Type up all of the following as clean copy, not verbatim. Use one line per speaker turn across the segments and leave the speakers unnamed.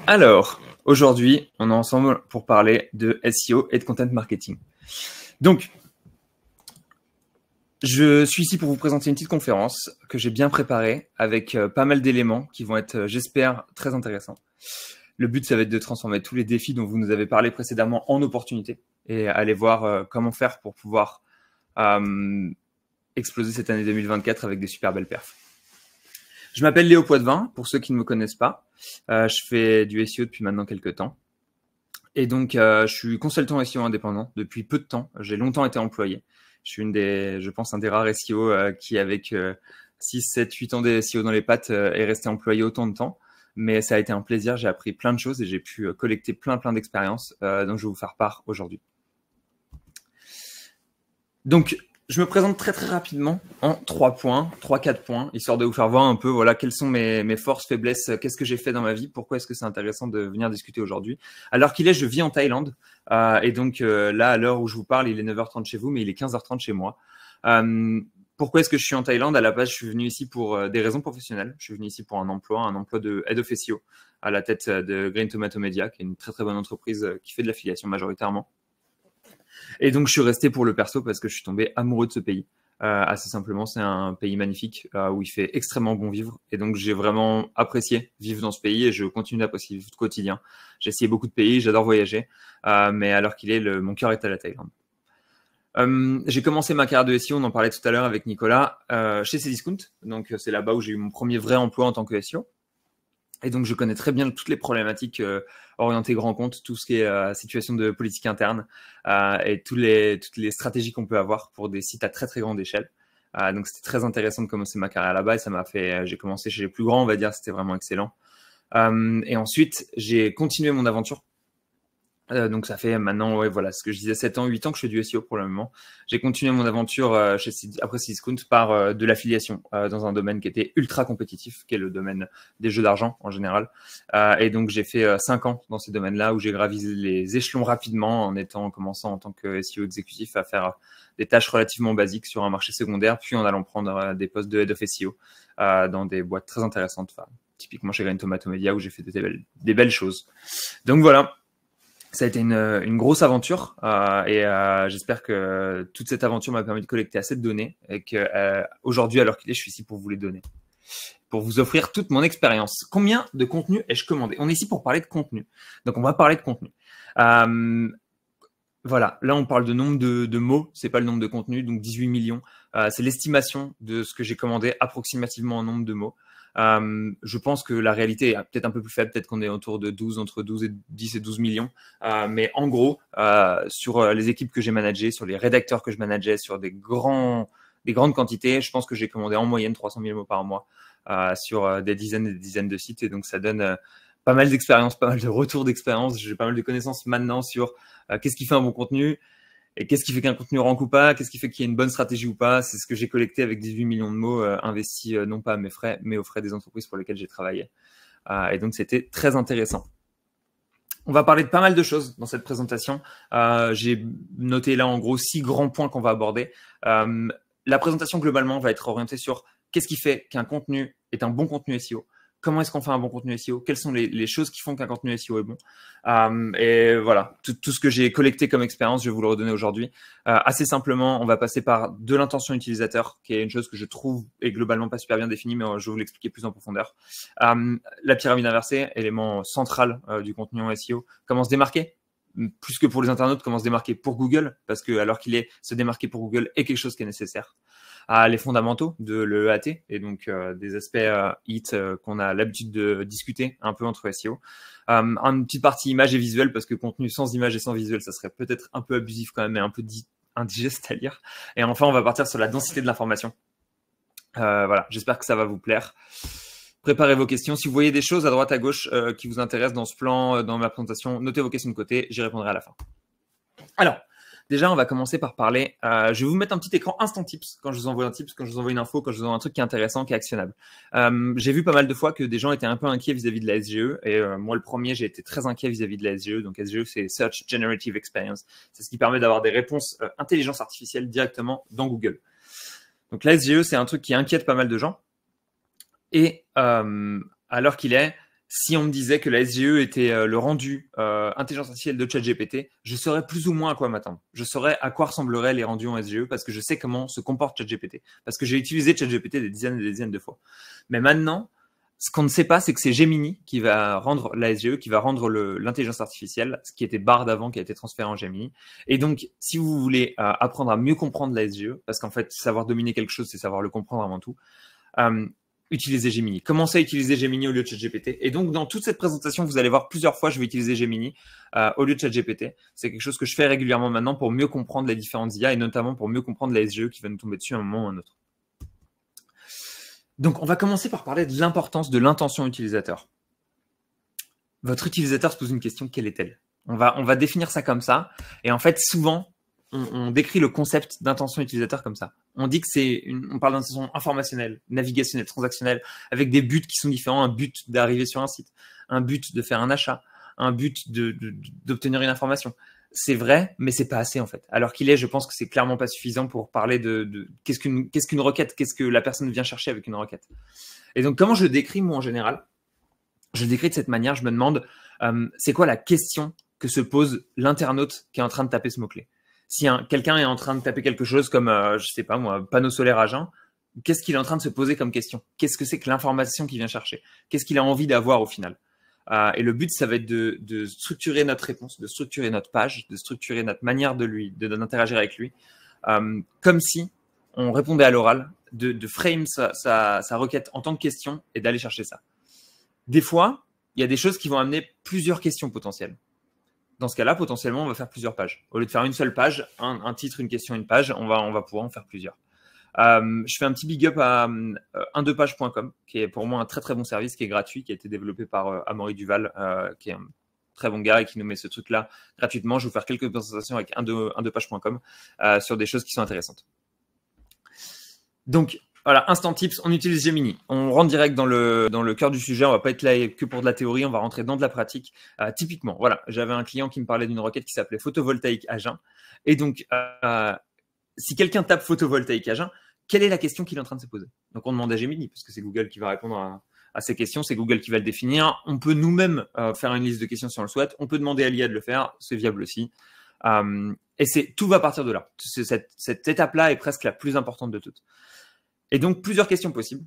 Alors, aujourd'hui, on est ensemble pour parler de SEO et de content marketing. Donc, je suis ici pour vous présenter une petite conférence que j'ai bien préparée avec pas mal d'éléments qui vont être, j'espère, très intéressants. Le but, ça va être de transformer tous les défis dont vous nous avez parlé précédemment en opportunités et aller voir comment faire pour pouvoir exploser cette année 2024 avec des super belles perfs. Je m'appelle Léo Poitvin, pour ceux qui ne me connaissent pas. Je fais du SEO depuis maintenant quelques temps. Et donc, je suis consultant SEO indépendant depuis peu de temps. J'ai longtemps été employé. Je suis je pense, un des rares SEO qui, avec 6, 7, 8 ans de SEO dans les pattes, est resté employé autant de temps. Mais ça a été un plaisir. J'ai appris plein de choses et j'ai pu collecter plein d'expériences dont je vais vous faire part aujourd'hui. Donc, je me présente très rapidement en 4 points, histoire de vous faire voir un peu voilà, quelles sont mes forces, faiblesses, qu'est-ce que j'ai fait dans ma vie, pourquoi est-ce que c'est intéressant de venir discuter aujourd'hui. Alors qu'il est, je vis en Thaïlande, et donc là, à l'heure où je vous parle, il est 9h30 chez vous, mais il est 15h30 chez moi. Pourquoi est-ce que je suis en Thaïlande? À la base, je suis venu ici pour des raisons professionnelles. Je suis venu ici pour un emploi de Head of SEO à la tête de Green Tomato Media, qui est une très bonne entreprise qui fait de l'affiliation majoritairement. Et donc, je suis resté pour le perso parce que je suis tombé amoureux de ce pays. Assez simplement, c'est un pays magnifique où il fait extrêmement bon vivre. Et donc, j'ai vraiment apprécié vivre dans ce pays et je continue d'apprécier vivre au quotidien. J'ai essayé beaucoup de pays, j'adore voyager, mais alors qu'il est, mon cœur est à la Thaïlande. J'ai commencé ma carrière de SEO, on en parlait tout à l'heure avec Nicolas, chez Cdiscount. Donc, c'est là-bas où j'ai eu mon premier vrai emploi en tant que SEO. Et donc, je connais très bien toutes les problématiques orientées grand compte, tout ce qui est situation de politique interne et toutes les stratégies qu'on peut avoir pour des sites à très grande échelle. Donc, c'était très intéressant de commencer ma carrière là-bas et ça m'a fait. J'ai commencé chez les plus grands, on va dire, c'était vraiment excellent. Et ensuite, j'ai continué mon aventure. Donc ça fait maintenant, ouais, voilà, ce que je disais, 7 ans, 8 ans que je fais du SEO pour le moment. J'ai continué mon aventure après Cdiscount par de l'affiliation dans un domaine qui était ultra compétitif, qui est le domaine des jeux d'argent en général. Et donc j'ai fait 5 ans dans ces domaines-là où j'ai gravi les échelons rapidement en commençant en tant que SEO exécutif à faire des tâches relativement basiques sur un marché secondaire, puis en allant prendre des postes de Head of SEO dans des boîtes très intéressantes, enfin, typiquement chez Green Tomato Media où j'ai fait des belles choses. Donc voilà. Ça a été une grosse aventure et j'espère que toute cette aventure m'a permis de collecter assez de données et que aujourd'hui, alors qu'il est, je suis ici pour vous les donner, pour vous offrir toute mon expérience. Combien de contenu ai-je commandé? On est ici pour parler de contenu, donc on va parler de contenu. Voilà, là on parle de nombre de mots, c'est pas le nombre de contenus, donc 18 millions. C'est l'estimation de ce que j'ai commandé approximativement en nombre de mots. Je pense que la réalité est peut-être un peu plus faible, peut-être qu'on est autour de entre 10 et 12 millions. Mais en gros, sur les équipes que j'ai managées, sur les rédacteurs que je manageais, sur des grandes quantités, je pense que j'ai commandé en moyenne 300 000 mots par mois sur des dizaines et des dizaines de sites. Et donc, ça donne pas mal d'expérience, pas mal de retours d'expérience. J'ai pas mal de connaissances maintenant sur qu'est-ce qui fait un bon contenu et qu'est-ce qui fait qu'un contenu rank ou pas, qu'est-ce qui fait qu'il y a une bonne stratégie ou pas. C'est ce que j'ai collecté avec 18 millions de mots investis non pas à mes frais, mais aux frais des entreprises pour lesquelles j'ai travaillé. Et donc, c'était très intéressant. On va parler de pas mal de choses dans cette présentation. J'ai noté là en gros 6 grands points qu'on va aborder. La présentation globalement va être orientée sur qu'est-ce qui fait qu'un contenu est un bon contenu SEO. Comment est-ce qu'on fait un bon contenu SEO? Quelles sont les choses qui font qu'un contenu SEO est bon? Et voilà, tout ce que j'ai collecté comme expérience, je vais vous le redonner aujourd'hui. Assez simplement, on va passer par de l'intention utilisateur, qui est une chose que je trouve est globalement pas super bien définie, mais je vais vous l'expliquer plus en profondeur. La pyramide inversée, élément central du contenu en SEO. Comment se démarquer? Plus que pour les internautes, comment se démarquer pour Google, parce que alors qu'il est, se démarquer pour Google est quelque chose qui est nécessaire. Les fondamentaux de l'EAT et donc des aspects HIT qu'on a l'habitude de discuter un peu entre SEO. Une petite partie image et visuel, parce que contenu sans image et sans visuel, ça serait peut-être un peu abusif quand même et un peu indigeste à lire. Et enfin, on va partir sur la densité de l'information. Voilà, j'espère que ça va vous plaire. Préparez vos questions. Si vous voyez des choses à droite, à gauche qui vous intéressent dans ce plan, dans ma présentation, notez vos questions de côté, j'y répondrai à la fin. Alors, déjà, on va commencer par parler. Je vais vous mettre un petit écran instant tips quand je vous envoie un tips, quand je vous envoie une info, quand je vous envoie un truc qui est intéressant, qui est actionnable. J'ai vu pas mal de fois que des gens étaient un peu inquiets vis-à-vis de la SGE. Et moi, le premier, j'ai été très inquiet vis-à-vis de la SGE. Donc, SGE, c'est Search Generative Experience. C'est ce qui permet d'avoir des réponses intelligence artificielle directement dans Google. Donc, la SGE, c'est un truc qui inquiète pas mal de gens. Et alors qu'il est, Si on me disait que la SGE était le rendu intelligence artificielle de ChatGPT, je saurais plus ou moins à quoi m'attendre. Je saurais à quoi ressembleraient les rendus en SGE parce que je sais comment se comporte ChatGPT. Parce que j'ai utilisé ChatGPT des dizaines et des dizaines de fois. Mais maintenant, ce qu'on ne sait pas, c'est que c'est Gemini qui va rendre la SGE, qui va rendre l'intelligence artificielle, ce qui était Bard avant, qui a été transféré en Gemini. Et donc, si vous voulez apprendre à mieux comprendre la SGE, parce qu'en fait, savoir dominer quelque chose, c'est savoir le comprendre avant tout, utilisez Gemini. Commencez à utiliser Gemini au lieu de ChatGPT. Et donc, dans toute cette présentation, vous allez voir plusieurs fois, je vais utiliser Gemini au lieu de ChatGPT. C'est quelque chose que je fais régulièrement maintenant pour mieux comprendre les différentes IA et notamment pour mieux comprendre la SGE qui va nous tomber dessus à un moment ou à un autre. Donc, on va commencer par parler de l'importance de l'intention utilisateur. Votre utilisateur se pose une question, quelle est-elle ? On va définir ça comme ça. Et en fait, souvent, on décrit le concept d'intention utilisateur comme ça. On dit que on parle d'intention informationnelle, navigationnelle, transactionnelle, avec des buts qui sont différents. Un but d'arriver sur un site, un but de faire un achat, un but d'obtenir une information. C'est vrai, mais c'est pas assez en fait. Alors je pense que c'est clairement pas suffisant pour parler de qu'est-ce qu'une requête, qu'est-ce que la personne vient chercher avec une requête. Et donc, comment je le décris moi en général ? Je le décris de cette manière. Je me demande, c'est quoi la question que se pose l'internaute qui est en train de taper ce mot-clé ? Si quelqu'un est en train de taper quelque chose comme, je sais pas moi, panneau solaire à jeun, qu'est-ce qu'il est en train de se poser comme question ? Qu'est-ce que c'est que l'information qu'il vient chercher ? Qu'est-ce qu'il a envie d'avoir au final ? Et le but, ça va être de structurer notre réponse, de structurer notre page, de structurer notre manière d'interagir avec lui, comme si on répondait à l'oral, de frame sa requête en tant que question et d'aller chercher ça. Des fois, il y a des choses qui vont amener plusieurs questions potentielles. Dans ce cas-là, potentiellement, on va faire plusieurs pages. Au lieu de faire une seule page, un titre, une question, une page, on va pouvoir en faire plusieurs. Je fais un petit big up à 12page.com, qui est pour moi un très très bon service, qui est gratuit, qui a été développé par Amaury Duval, qui est un très bon gars et qui nous met ce truc-là gratuitement. Je vais vous faire quelques présentations avec 12page.com sur des choses qui sont intéressantes. Donc, voilà, instant tips, on utilise Gemini. On rentre direct dans le cœur du sujet. On va pas être là que pour de la théorie, on va rentrer dans de la pratique. Typiquement, voilà, j'avais un client qui me parlait d'une requête qui s'appelait photovoltaïque à jeun. Et donc, si quelqu'un tape photovoltaïque à jeun, quelle est la question qu'il est en train de se poser ? Donc, on demande à Gemini, parce que c'est Google qui va répondre à ces questions, c'est Google qui va le définir. On peut nous-mêmes faire une liste de questions si on le souhaite. On peut demander à l'IA de le faire, c'est viable aussi. Et tout va partir de là. Cette étape-là est presque la plus importante de toutes. Et donc, plusieurs questions possibles.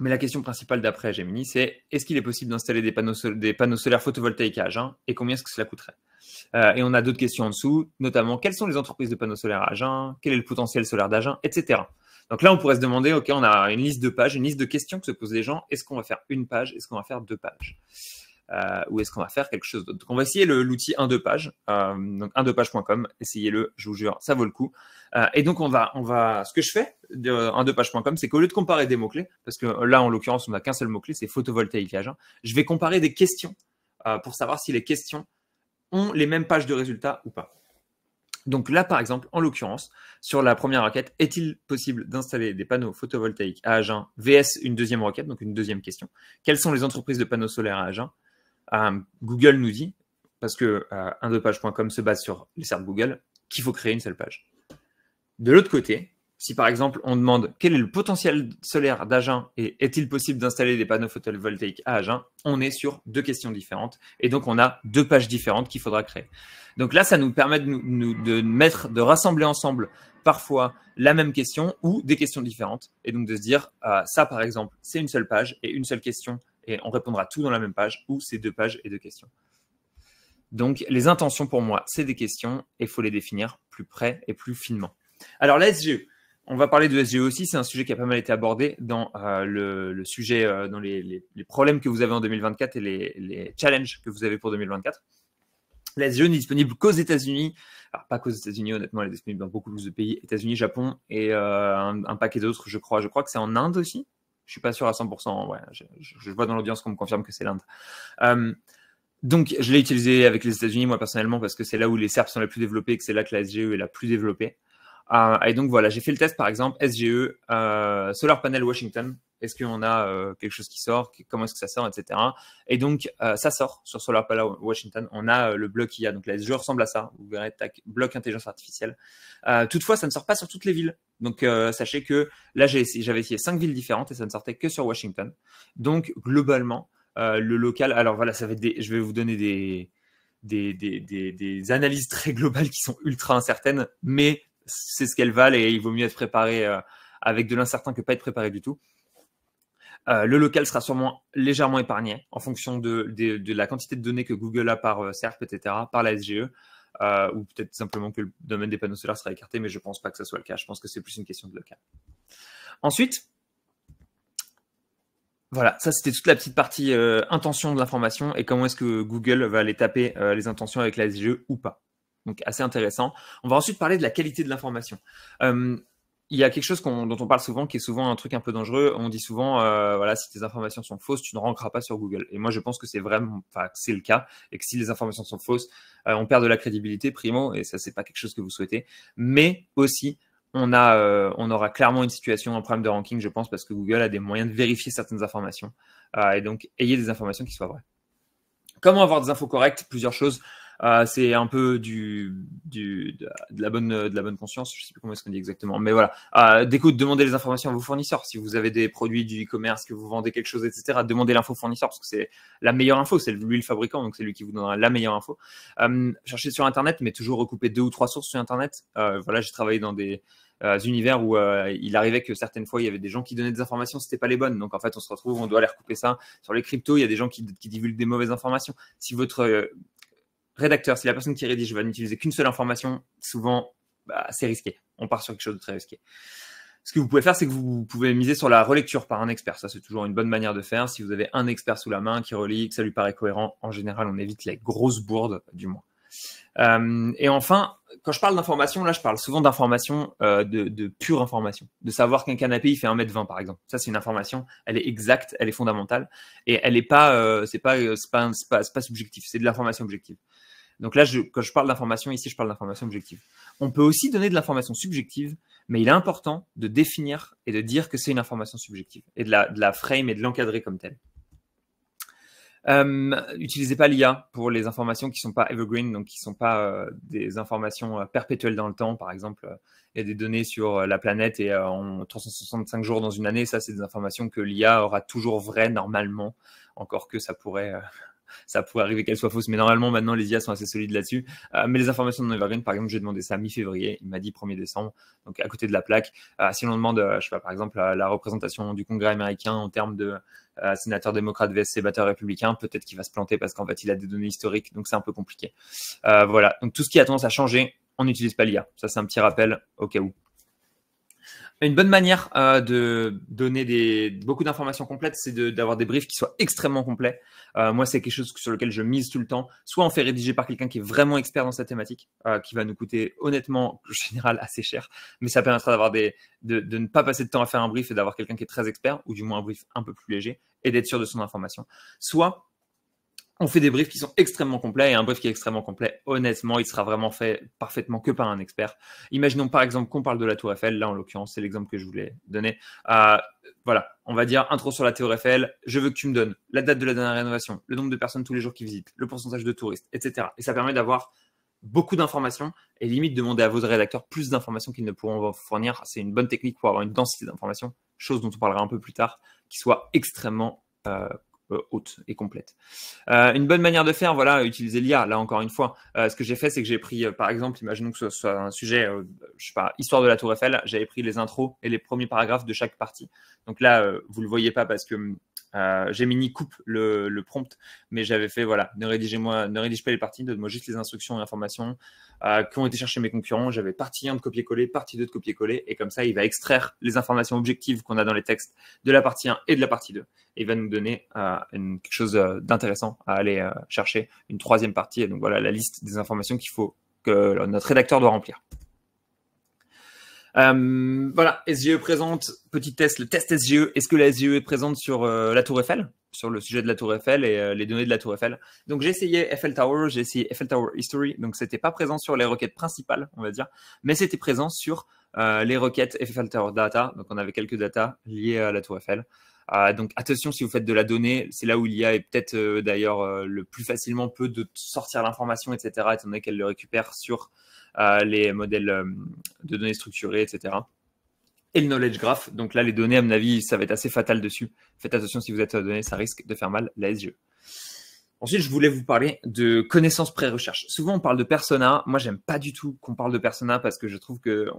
Mais la question principale d'après Gemini, c'est est-ce qu'il est possible d'installer des panneaux solaires photovoltaïques à Agen et combien est-ce que cela coûterait ? Et on a d'autres questions en dessous, notamment quelles sont les entreprises de panneaux solaires à Agen, quel est le potentiel solaire d'Agen, etc. Donc là, on pourrait se demander, OK, on a une liste de pages, une liste de questions que se posent les gens. Est-ce qu'on va faire une page ? Est-ce qu'on va faire 2 pages ? Ou est-ce qu'on va faire quelque chose d'autre ? Donc, on va essayer l'outil 1-2page, donc 1-2page.com, essayez-le, je vous jure, ça vaut le coup. Et donc, ce que je fais de 1-2page.com, c'est qu'au lieu de comparer des mots-clés, parce que là, en l'occurrence, on n'a qu'un seul mot-clé, c'est photovoltaïque à jeun, je vais comparer des questions pour savoir si les questions ont les mêmes pages de résultats ou pas. Donc là, par exemple, en l'occurrence, sur la première requête, est-il possible d'installer des panneaux photovoltaïques à Agen VS une deuxième requête, donc une deuxième question. Quelles sont les entreprises de panneaux solaires à Agen ? Google nous dit, parce que 1-2page.com se base sur les serveurs Google, qu'il faut créer une seule page. De l'autre côté, si par exemple on demande quel est le potentiel solaire d'Agen et est-il possible d'installer des panneaux photovoltaïques à Agen, on est sur 2 questions différentes et donc on a 2 pages différentes qu'il faudra créer. Donc là, ça nous permet de rassembler ensemble parfois la même question ou des questions différentes et donc de se dire ça par exemple c'est une seule page et une seule question et on répondra tout dans la même page ou c'est 2 pages et 2 questions. Donc les intentions pour moi c'est des questions et il faut les définir plus près et plus finement. Alors la SGE, on va parler de SGE aussi, c'est un sujet qui a pas mal été abordé dans le sujet, dans les problèmes que vous avez en 2024 et les challenges que vous avez pour 2024. La SGE n'est disponible qu'aux États-Unis. Alors, pas qu'aux États-Unis, honnêtement, elle est disponible dans beaucoup plus de pays. États-Unis, Japon et un paquet d'autres, je crois. Je crois que c'est en Inde aussi. Je suis pas sûr à 100%. Ouais, je vois dans l'audience qu'on me confirme que c'est l'Inde. Donc, je l'ai utilisé avec les États-Unis, moi, personnellement, parce que c'est là où les SERPs sont les plus développés et que c'est là que la SGE est la plus développée. Et donc, voilà, j'ai fait le test, par exemple, SGE, Solar Panel Washington. Est-ce qu'on a quelque chose qui sort ? Comment est-ce que ça sort, etc. Et donc, ça sort sur Solar Panel Washington. On a le bloc IA. Donc, la SGE ressemble à ça. Vous verrez, tac, bloc intelligence artificielle. Toutefois, ça ne sort pas sur toutes les villes. Donc, sachez que là, j'avais essayé 5 villes différentes et ça ne sortait que sur Washington. Donc, globalement, Le local, alors voilà, ça va être je vais vous donner des analyses très globales qui sont ultra incertaines, mais c'est ce qu'elles valent et il vaut mieux être préparé avec de l'incertain que pas être préparé du tout. Le local sera sûrement légèrement épargné en fonction de la quantité de données que Google a par SERP, etc., par la SGE, ou peut-être simplement que le domaine des panneaux solaires sera écarté, mais je pense pas que ce soit le cas. Je pense que c'est plus une question de local. Ensuite, voilà, ça c'était toute la petite partie intention de l'information et comment est-ce que Google va aller taper les intentions avec la SGE ou pas. Donc assez intéressant. On va ensuite parler de la qualité de l'information. Il y a quelque chose dont on parle souvent, qui est souvent un truc un peu dangereux. On dit souvent, voilà, si tes informations sont fausses, tu ne rankeras pas sur Google. Et moi, je pense que c'est vraiment, enfin, c'est le cas, et que si les informations sont fausses, on perd de la crédibilité, primo, et ça, c'est pas quelque chose que vous souhaitez. Mais aussi, on aura clairement une situation, un problème de ranking, je pense, parce que Google a des moyens de vérifier certaines informations. Et donc, ayez des informations qui soient vraies. Comment avoir des infos correctes? Plusieurs choses. C'est un peu de la bonne conscience, je sais plus comment est-ce qu'on dit exactement, mais voilà. D'écoute, demandez les informations à vos fournisseurs. Si vous avez des produits du e-commerce, que vous vendez quelque chose, etc., demandez l'info fournisseur parce que c'est la meilleure info. C'est lui le fabricant, donc c'est lui qui vous donnera la meilleure info. Cherchez sur Internet, mais toujours recouper 2 ou 3 sources sur Internet. Voilà, j'ai travaillé dans des univers où il arrivait que certaines fois il y avait des gens qui donnaient des informations, c'était pas les bonnes. Donc en fait, on se retrouve, on doit aller recouper ça. Sur les cryptos, il y a des gens qui divulguent des mauvaises informations. Si votre rédacteur, si la personne qui rédige va n'utiliser qu'une seule information, souvent, c'est risqué. On part sur quelque chose de très risqué. Ce que vous pouvez faire, c'est que vous pouvez miser sur la relecture par un expert. Ça, c'est toujours une bonne manière de faire. Si vous avez un expert sous la main qui relit, que ça lui paraît cohérent, en général, on évite les grosses bourdes, du moins. Et enfin, quand je parle d'information, là, je parle souvent d'information, de pure information. De savoir qu'un canapé, il fait 1,20 m, par exemple. Ça, c'est une information. Elle est exacte, elle est fondamentale. Et elle est pas, c'est pas subjectif. C'est de l'information objective. Donc là, quand je parle d'information, ici, je parle d'information objective. On peut aussi donner de l'information subjective, mais il est important de définir et de dire que c'est une information subjective et de la frame et de l'encadrer comme telle. Utilisez pas l'IA pour les informations qui sont pas evergreen, donc qui sont pas des informations perpétuelles dans le temps. Par exemple, il y a des données sur la planète et en 365 jours dans une année. Ça, c'est des informations que l'IA aura toujours vraies normalement, encore que ça pourrait arriver qu'elle soit fausse, mais normalement maintenant les IA sont assez solides là-dessus. Mais les informations de Evergreen, par exemple, j'ai demandé ça mi-février, il m'a dit 1er décembre, donc à côté de la plaque. Si l'on demande, je sais pas, par exemple, la représentation du Congrès américain en termes de sénateur démocrate vs sénateur républicain, peut-être qu'il va se planter parce qu'en fait il a des données historiques, donc c'est un peu compliqué. Voilà, donc tout ce qui a tendance à changer, on n'utilise pas l'IA. Ça, c'est un petit rappel au cas où. Une bonne manière de donner beaucoup d'informations complètes, c'est d'avoir des briefs qui soient extrêmement complets. Moi, c'est quelque chose sur lequel je mise tout le temps. Soit on fait rédiger par quelqu'un qui est vraiment expert dans cette thématique, qui va nous coûter honnêtement, en général, assez cher, mais ça permettra de ne pas passer de temps à faire un brief et d'avoir quelqu'un qui est très expert, ou du moins un brief un peu plus léger, et d'être sûr de son information. Soit on fait des briefs qui sont extrêmement complets, et un brief qui est extrêmement complet, honnêtement, il sera vraiment fait parfaitement que par un expert. Imaginons par exemple qu'on parle de la Tour Eiffel, là en l'occurrence, c'est l'exemple que je voulais donner. Voilà, on va dire intro sur la Tour Eiffel, je veux que tu me donnes la date de la dernière rénovation, le nombre de personnes tous les jours qui visitent, le pourcentage de touristes, etc. Et ça permet d'avoir beaucoup d'informations et limite demander à vos rédacteurs plus d'informations qu'ils ne pourront vous fournir. C'est une bonne technique pour avoir une densité d'informations, chose dont on parlera un peu plus tard, qui soit extrêmement haute et complète. Une bonne manière de faire, voilà, utiliser l'IA. Là, encore une fois, ce que j'ai fait, c'est que j'ai pris, par exemple, imaginons que ce soit un sujet, je sais pas, histoire de la Tour Eiffel, j'avais pris les intros et les premiers paragraphes de chaque partie. Donc là, vous le voyez pas parce que Gemini coupe le prompt, mais j'avais fait, voilà, ne rédige pas les parties, donne-moi juste les instructions et informations qui ont été cherchées mes concurrents. J'avais partie 1 de copier-coller, partie 2 de copier-coller, et comme ça, il va extraire les informations objectives qu'on a dans les textes de la partie 1 et de la partie 2, et il va nous donner quelque chose d'intéressant à aller chercher, une 3e partie, et donc voilà la liste des informations qu'il faut que notre rédacteur doit remplir. Voilà, SGE présente, petit test, le test SGE. Est-ce que la SGE est présente sur la Tour Eiffel, sur le sujet de la Tour Eiffel et les données de la Tour Eiffel? Donc j'ai essayé Eiffel Tower, j'ai essayé Eiffel Tower History, donc c'était pas présent sur les requêtes principales, on va dire, mais c'était présent sur les requêtes Eiffel Tower Data. Donc on avait quelques data liées à la Tour Eiffel. Donc attention, si vous faites de la donnée, c'est là où l'IA est peut-être d'ailleurs le plus facilement peut de sortir l'information, etc., étant donné qu'elle le récupère sur les modèles de données structurées, etc. et le knowledge graph. Donc là, les données, à mon avis, ça va être assez fatal dessus. Faites attention si vous êtes donné, ça risque de faire mal la SGE. Ensuite, je voulais vous parler de connaissances pré-recherche. Souvent, on parle de persona. Moi, j'aime pas du tout qu'on parle de persona parce que je trouve que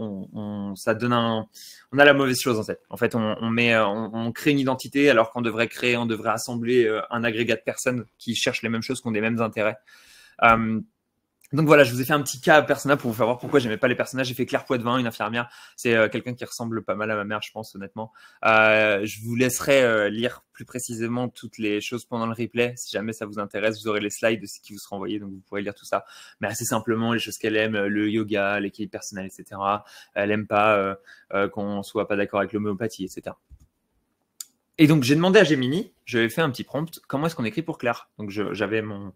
ça donne on a la mauvaise chose en tête. En fait, on crée une identité alors qu'on devrait assembler un agrégat de personnes qui cherchent les mêmes choses, qui ont des mêmes intérêts. Donc voilà, je vous ai fait un petit cas persona pour vous faire voir pourquoi j'aimais pas les personnages. J'ai fait Claire Poitvin, une infirmière. C'est quelqu'un qui ressemble pas mal à ma mère, je pense, honnêtement. Je vous laisserai lire plus précisément toutes les choses pendant le replay. Si jamais ça vous intéresse, vous aurez les slides qui vous seront envoyés, donc vous pourrez lire tout ça. Mais assez simplement, les choses qu'elle aime, le yoga, l'équilibre personnel, etc. Elle aime pas qu'on soit pas d'accord avec l'homéopathie, etc. Et donc, j'ai demandé à Gemini, j'avais fait un petit prompt, comment est-ce qu'on écrit pour Claire? Donc, j'avais mon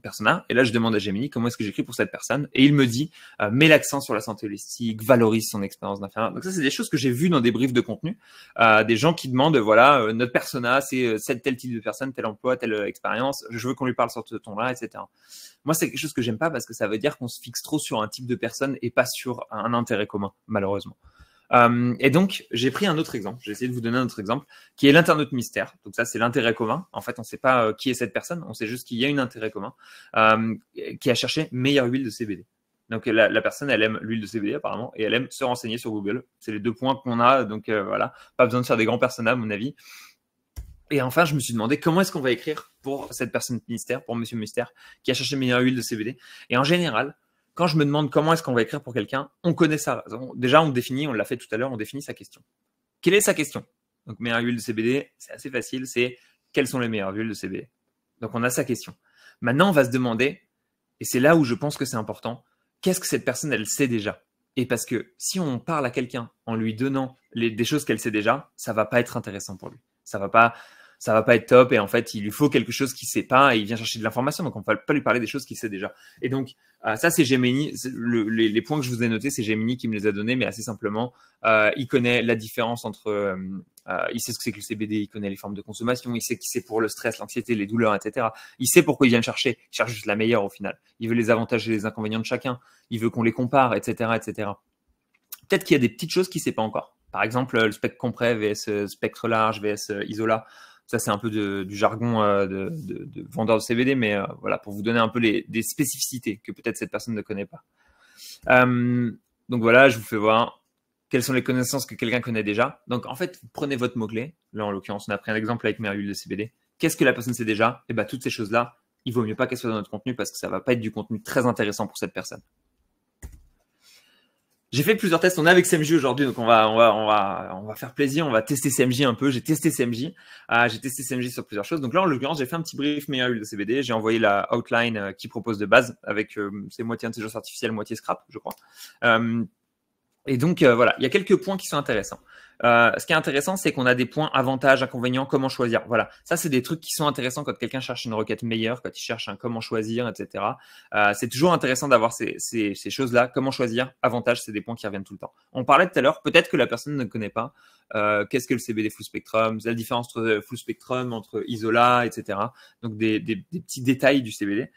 persona, et là je demande à Gemini comment est-ce que j'écris pour cette personne, et il me dit mets l'accent sur la santé holistique, valorise son expérience d'infirmière. Donc ça, c'est des choses que j'ai vues dans des briefs de contenu, des gens qui demandent voilà, notre persona c'est tel type de personne, tel emploi, telle expérience, je veux qu'on lui parle sur ce ton-là, etc. Moi, c'est quelque chose que j'aime pas parce que ça veut dire qu'on se fixe trop sur un type de personne et pas sur un intérêt commun, malheureusement. Et donc, j'ai pris un autre exemple. J'ai essayé de vous donner un autre exemple, qui est l'internaute mystère. Donc ça, c'est l'intérêt commun. En fait, on ne sait pas qui est cette personne. On sait juste qu'il y a un intérêt commun qui a cherché meilleure huile de CBD. Donc la personne, elle aime l'huile de CBD apparemment, et elle aime se renseigner sur Google. C'est les deux points qu'on a. Donc voilà, pas besoin de faire des grands personnages, à mon avis. Et enfin, je me suis demandé comment est-ce qu'on va écrire pour cette personne mystère, pour Monsieur Mystère, qui a cherché meilleure huile de CBD. Et en général, quand je me demande comment est-ce qu'on va écrire pour quelqu'un, on connaît ça. Déjà, on définit, on l'a fait tout à l'heure, on définit sa question. Quelle est sa question? Donc, meilleure huile de CBD, c'est assez facile, c'est quelles sont les meilleures huiles de CBD? Donc, on a sa question. Maintenant, on va se demander, et c'est là où je pense que c'est important, qu'est-ce que cette personne, elle sait déjà? Et parce que si on parle à quelqu'un en lui donnant des choses qu'elle sait déjà, ça va pas être intéressant pour lui. Ça va pas être top, et en fait, il lui faut quelque chose qu'il sait pas, et il vient chercher de l'information, donc on ne va pas lui parler des choses qu'il sait déjà. Et donc, ça, c'est Gemini. Les points que je vous ai notés, c'est Gemini qui me les a donnés, mais assez simplement, il connaît la différence entre... il sait ce que c'est que le CBD, il connaît les formes de consommation, il sait qui c'est pour le stress, l'anxiété, les douleurs, etc. Il sait pourquoi il vient le chercher. Il cherche juste la meilleure au final. Il veut les avantages et les inconvénients de chacun. Il veut qu'on les compare, etc., etc. Peut-être qu'il y a des petites choses qu'il ne sait pas encore. Par exemple, le spectre complet vs spectre large vs isola. Ça, c'est un peu du jargon de vendeur de CBD, mais voilà, pour vous donner un peu des spécificités que peut-être cette personne ne connaît pas. Donc voilà, je vous fais voir quelles sont les connaissances que quelqu'un connaît déjà. Donc en fait, vous prenez votre mot-clé. Là, en l'occurrence, on a pris un exemple avec meilleure huile de CBD. Qu'est-ce que la personne sait déjà? Et bien, toutes ces choses-là, il vaut mieux pas qu'elles soient dans notre contenu parce que ça va pas être du contenu très intéressant pour cette personne. J'ai fait plusieurs tests. On est avec CMJ aujourd'hui, donc on va faire plaisir. On va tester CMJ un peu. J'ai testé CMJ. J'ai testé CMJ sur plusieurs choses. Donc là, en l'occurrence, j'ai fait un petit brief meilleure huile de CBD. J'ai envoyé la outline qui propose de base avec c'est moitié intelligence artificielle, moitié scrap, je crois. Et donc voilà, il y a quelques points qui sont intéressants. Ce qui est intéressant, c'est qu'on a des points avantages, inconvénients, comment choisir. Voilà, ça c'est des trucs qui sont intéressants quand quelqu'un cherche une requête meilleure, quand il cherche un comment choisir, etc. C'est toujours intéressant d'avoir ces choses-là. Comment choisir, avantages, c'est des points qui reviennent tout le temps. On parlait tout à l'heure, peut-être que la personne ne connaît pas qu'est-ce que le CBD full spectrum, la différence entre full spectrum, entre isola, etc. Donc des petits détails du CBD.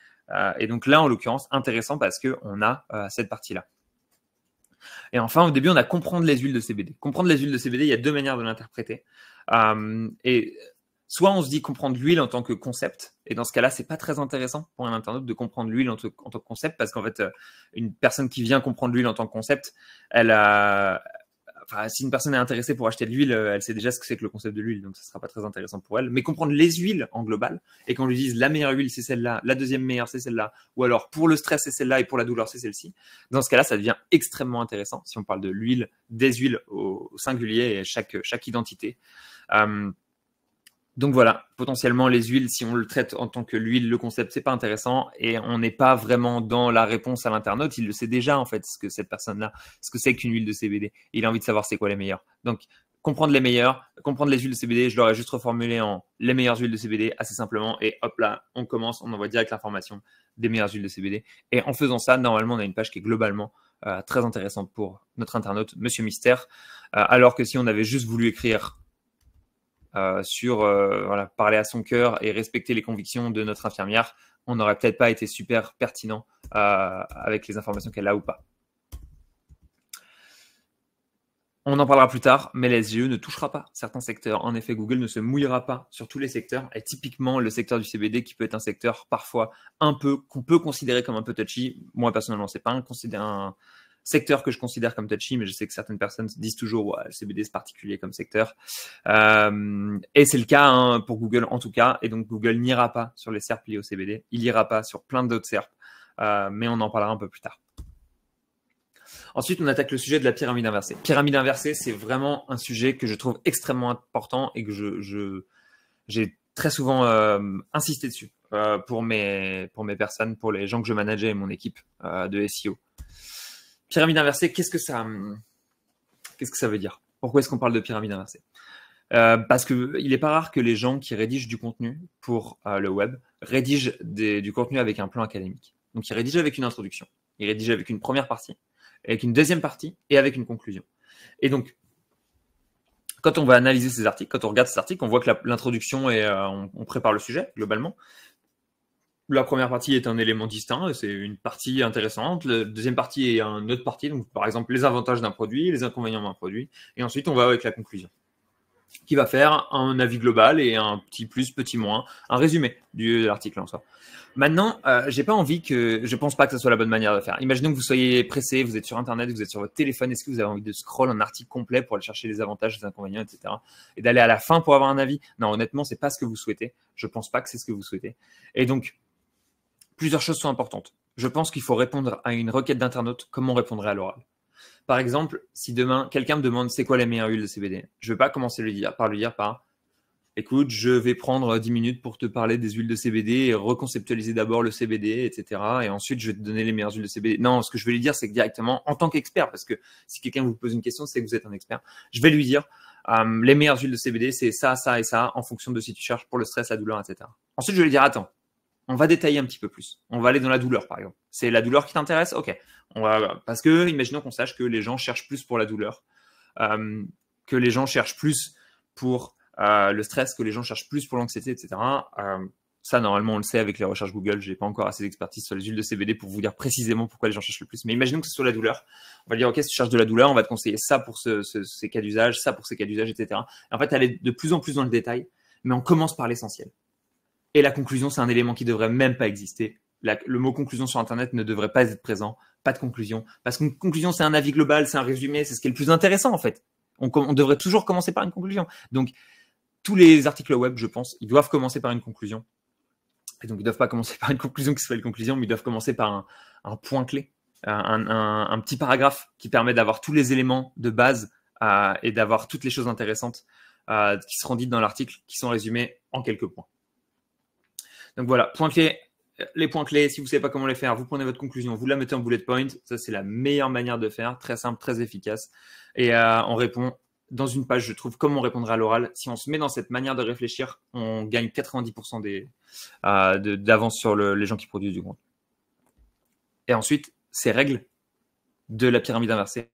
Et donc là, en l'occurrence, intéressant parce qu'on a cette partie-là. Et enfin, au début, on a comprendre les huiles de CBD. Comprendre les huiles de CBD, il y a deux manières de l'interpréter. Et soit on se dit comprendre l'huile en tant que concept, et dans ce cas-là, c'est pas très intéressant pour un internaute de comprendre l'huile en tant que concept, parce qu'en fait, une personne qui vient comprendre l'huile en tant que concept, si une personne est intéressée pour acheter de l'huile, elle sait déjà ce que c'est que le concept de l'huile, donc ça sera pas très intéressant pour elle. Mais comprendre les huiles en global, et qu'on lui dise la meilleure huile c'est celle-là, la deuxième meilleure c'est celle-là, ou alors pour le stress c'est celle-là et pour la douleur c'est celle-ci, dans ce cas-là, ça devient extrêmement intéressant si on parle de l'huile, des huiles au singulier et chaque identité. Donc voilà, potentiellement les huiles, si on le traite en tant que l'huile, le concept, c'est pas intéressant et on n'est pas vraiment dans la réponse à l'internaute. Il le sait déjà en fait, ce que cette personne-là, ce que c'est qu'une huile de CBD. Il a envie de savoir c'est quoi les meilleures. Donc comprendre les meilleures, comprendre les huiles de CBD, je l'aurais juste reformulé en les meilleures huiles de CBD assez simplement et hop là, on commence, on envoie direct l'information des meilleures huiles de CBD. Et en faisant ça, normalement, on a une page qui est globalement très intéressante pour notre internaute, Monsieur Mystère. Alors que si on avait juste voulu écrire parler à son cœur et respecter les convictions de notre infirmière, on n'aurait peut-être pas été super pertinent avec les informations qu'elle a ou pas. On en parlera plus tard, mais les SGE ne touchera pas certains secteurs. En effet, Google ne se mouillera pas sur tous les secteurs. Et typiquement, le secteur du CBD, qui peut être un secteur parfois qu'on peut considérer comme un peu touchy. Moi, personnellement, c'est pas un secteur que je considère comme touchy, mais je sais que certaines personnes disent toujours, ouais, le CBD, c'est particulier comme secteur. Et c'est le cas hein, pour Google, en tout cas. Et donc, Google n'ira pas sur les SERP liés au CBD. Il n'ira pas sur plein d'autres SERP. Mais on en parlera un peu plus tard. Ensuite, on attaque le sujet de la pyramide inversée. Pyramide inversée, c'est vraiment un sujet que je trouve extrêmement important et que j'ai très souvent insisté dessus pour mes personnes, pour les gens que je manageais et mon équipe de SEO. Pyramide inversée, qu'est-ce que ça veut dire? Pourquoi est-ce qu'on parle de pyramide inversée? Parce qu'il n'est pas rare que les gens qui rédigent du contenu pour le web rédigent du contenu avec un plan académique. Donc, ils rédigent avec une introduction, ils rédigent avec une première partie, avec une deuxième partie et avec une conclusion. Et donc, quand on va analyser ces articles, quand on regarde ces articles, on voit que l'introduction est, on prépare le sujet globalement. La première partie est un élément distinct, c'est une partie intéressante. La deuxième partie est une autre partie, donc par exemple les avantages d'un produit, les inconvénients d'un produit. Et ensuite, on va avec la conclusion, qui va faire un avis global et un petit plus, petit moins, un résumé de l'article en soi. Maintenant, je pense pas que ce soit la bonne manière de faire. Imaginons que vous soyez pressé, vous êtes sur Internet, vous êtes sur votre téléphone, est-ce que vous avez envie de scroll un article complet pour aller chercher les avantages, les inconvénients, etc. et d'aller à la fin pour avoir un avis? Non, honnêtement, c'est pas ce que vous souhaitez. Je pense pas que c'est ce que vous souhaitez. Et donc, plusieurs choses sont importantes. Je pense qu'il faut répondre à une requête d'internaute comme on répondrait à l'oral. Par exemple, si demain, quelqu'un me demande c'est quoi les meilleures huiles de CBD, je ne vais pas commencer par lui dire écoute, je vais prendre 10 minutes pour te parler des huiles de CBD et reconceptualiser d'abord le CBD, etc. Et ensuite, je vais te donner les meilleures huiles de CBD. Non, ce que je vais lui dire, c'est que directement, en tant qu'expert, parce que si quelqu'un vous pose une question, c'est que vous êtes un expert, je vais lui dire les meilleures huiles de CBD, c'est ça, ça et ça, en fonction de si tu cherches pour le stress, la douleur, etc. Ensuite, je vais lui dire, attends, on va détailler un petit peu plus. On va aller dans la douleur, par exemple. C'est la douleur qui t'intéresse? Ok. Parce que, imaginons qu'on sache que les gens cherchent plus pour la douleur, que les gens cherchent plus pour le stress, que les gens cherchent plus pour l'anxiété, etc. Ça, normalement, on le sait avec les recherches Google. Je n'ai pas encore assez d'expertise sur les huiles de CBD pour vous dire précisément pourquoi les gens cherchent le plus. Mais imaginons que ce soit la douleur. On va dire, OK, si tu cherches de la douleur, on va te conseiller ça pour ces cas d'usage, ça pour ces cas d'usage, etc. Et en fait, aller de plus en plus dans le détail, mais on commence par l'essentiel. Et la conclusion, c'est un élément qui ne devrait même pas exister. Le mot conclusion sur Internet ne devrait pas être présent. Pas de conclusion. Parce qu'une conclusion, c'est un avis global, c'est un résumé, c'est ce qui est le plus intéressant, en fait. On devrait toujours commencer par une conclusion. Donc, tous les articles web, je pense, ils doivent commencer par une conclusion. Et donc, ils ne doivent pas commencer par une conclusion qui soit une conclusion, mais ils doivent commencer par un point clé, un petit paragraphe qui permet d'avoir tous les éléments de base et d'avoir toutes les choses intéressantes qui seront dites dans l'article, qui sont résumées en quelques points. Donc voilà, point clé. Les points clés, si vous ne savez pas comment les faire, vous prenez votre conclusion, vous la mettez en bullet point. Ça, c'est la meilleure manière de faire, très simple, très efficace. Et on répond dans une page, je trouve, comme on répondrait à l'oral. Si on se met dans cette manière de réfléchir, on gagne 90% d'avance sur les gens qui produisent du contenu. Et ensuite, ces règles de la pyramide inversée,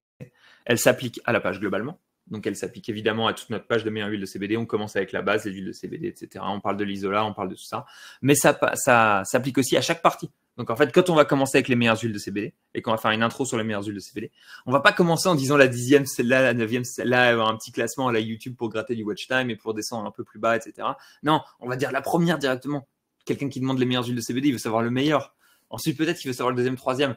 elles s'appliquent à la page globalement. Donc, elle s'applique évidemment à toute notre page de meilleures huiles de CBD. On commence avec la base, les huiles de CBD, etc. On parle de l'isolat, on parle de tout ça. Mais ça s'applique aussi à chaque partie. Donc, en fait, quand on va commencer avec les meilleures huiles de CBD et qu'on va faire une intro sur les meilleures huiles de CBD, on va pas commencer en disant la 10e, celle-là, la 9e, celle-là, un petit classement à la YouTube pour gratter du watch time et pour descendre un peu plus bas, etc. Non, on va dire la première directement. Quelqu'un qui demande les meilleures huiles de CBD, il veut savoir le meilleur. Ensuite, peut-être qu'il veut savoir le deuxième, troisième.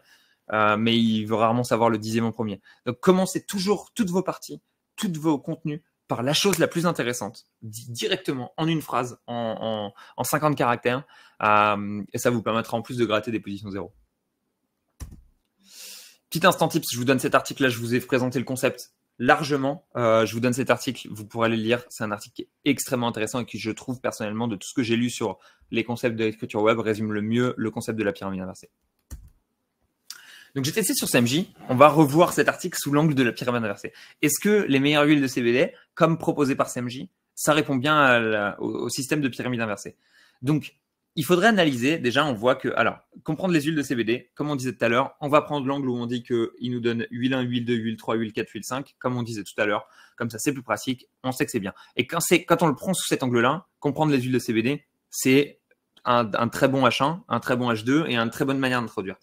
Mais il veut rarement savoir le 10e en premier. Donc, commencez toujours toutes vos parties, tous vos contenus par la chose la plus intéressante, directement en une phrase, en 50 caractères, et ça vous permettra en plus de gratter des positions zéro. Petit instant tips, je vous donne cet article-là, je vous ai présenté le concept largement. Je vous donne cet article, vous pourrez aller le lire. C'est un article qui est extrêmement intéressant et qui, je trouve personnellement, de tout ce que j'ai lu sur les concepts de l'écriture web, résume le mieux le concept de la pyramide inversée. Donc, j'ai testé sur SEMJ. On va revoir cet article sous l'angle de la pyramide inversée. Est-ce que les meilleures huiles de CBD, comme proposé par SEMJ, ça répond bien au système de pyramide inversée? Donc, il faudrait analyser. Déjà, on voit que, alors, comprendre les huiles de CBD, comme on disait tout à l'heure, on va prendre l'angle où on dit qu'il nous donne huile 1, huile 2, huile 3, huile 4, huile 5, comme on disait tout à l'heure. Comme ça, c'est plus pratique. On sait que c'est bien. Et quand on le prend sous cet angle-là, comprendre les huiles de CBD, c'est un très bon H1, un très bon H2 et une très bonne manière d'introduire.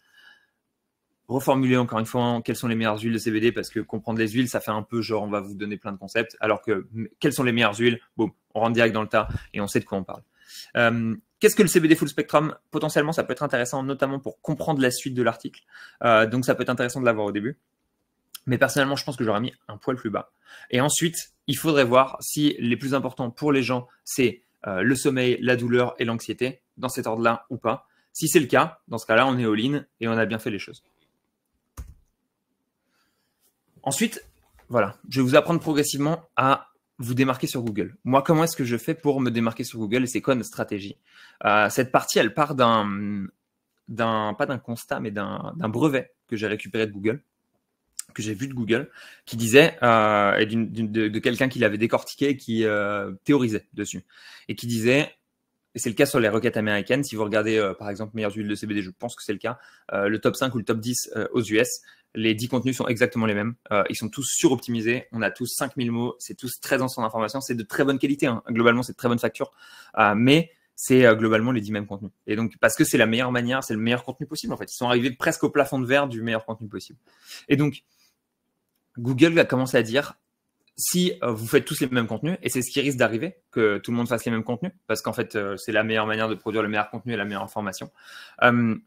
reformuler encore une fois quelles sont les meilleures huiles de CBD, parce que comprendre les huiles, ça fait un peu genre on va vous donner plein de concepts, alors que quelles sont les meilleures huiles, boum, on rentre direct dans le tas et on sait de quoi on parle. Qu'est-ce que le CBD Full Spectrum? Potentiellement, ça peut être intéressant, notamment pour comprendre la suite de l'article. Donc, ça peut être intéressant de l'avoir au début. Mais personnellement, je pense que j'aurais mis un poil plus bas. Et ensuite, il faudrait voir si les plus importants pour les gens, c'est le sommeil, la douleur et l'anxiété, dans cet ordre-là ou pas. Si c'est le cas, dans ce cas-là, on est all-in et on a bien fait les choses. Ensuite, voilà, je vais vous apprendre progressivement à vous démarquer sur Google. Moi, comment est-ce que je fais pour me démarquer sur Google et c'est quoi notre stratégie? Cette partie, elle part pas d'un constat, mais d'un brevet que j'ai récupéré de Google, que j'ai vu de Google, qui disait, et de quelqu'un qui l'avait décortiqué et qui théorisait dessus, et qui disait, et c'est le cas sur les requêtes américaines, si vous regardez par exemple meilleures huiles de CBD, je pense que c'est le cas, le top 5 ou le top 10 aux US, les 10 contenus sont exactement les mêmes, ils sont tous suroptimisés, on a tous 5000 mots, c'est tous très dense en information, c'est de très bonne qualité, hein. Globalement c'est de très bonne facture, mais c'est globalement les 10 mêmes contenus. Et donc, parce que c'est la meilleure manière, c'est le meilleur contenu possible en fait, ils sont arrivés presque au plafond de verre du meilleur contenu possible. Et donc, Google va commencer à dire, si vous faites tous les mêmes contenus, et c'est ce qui risque d'arriver, que tout le monde fasse les mêmes contenus, parce qu'en fait, c'est la meilleure manière de produire le meilleur contenu et la meilleure information, on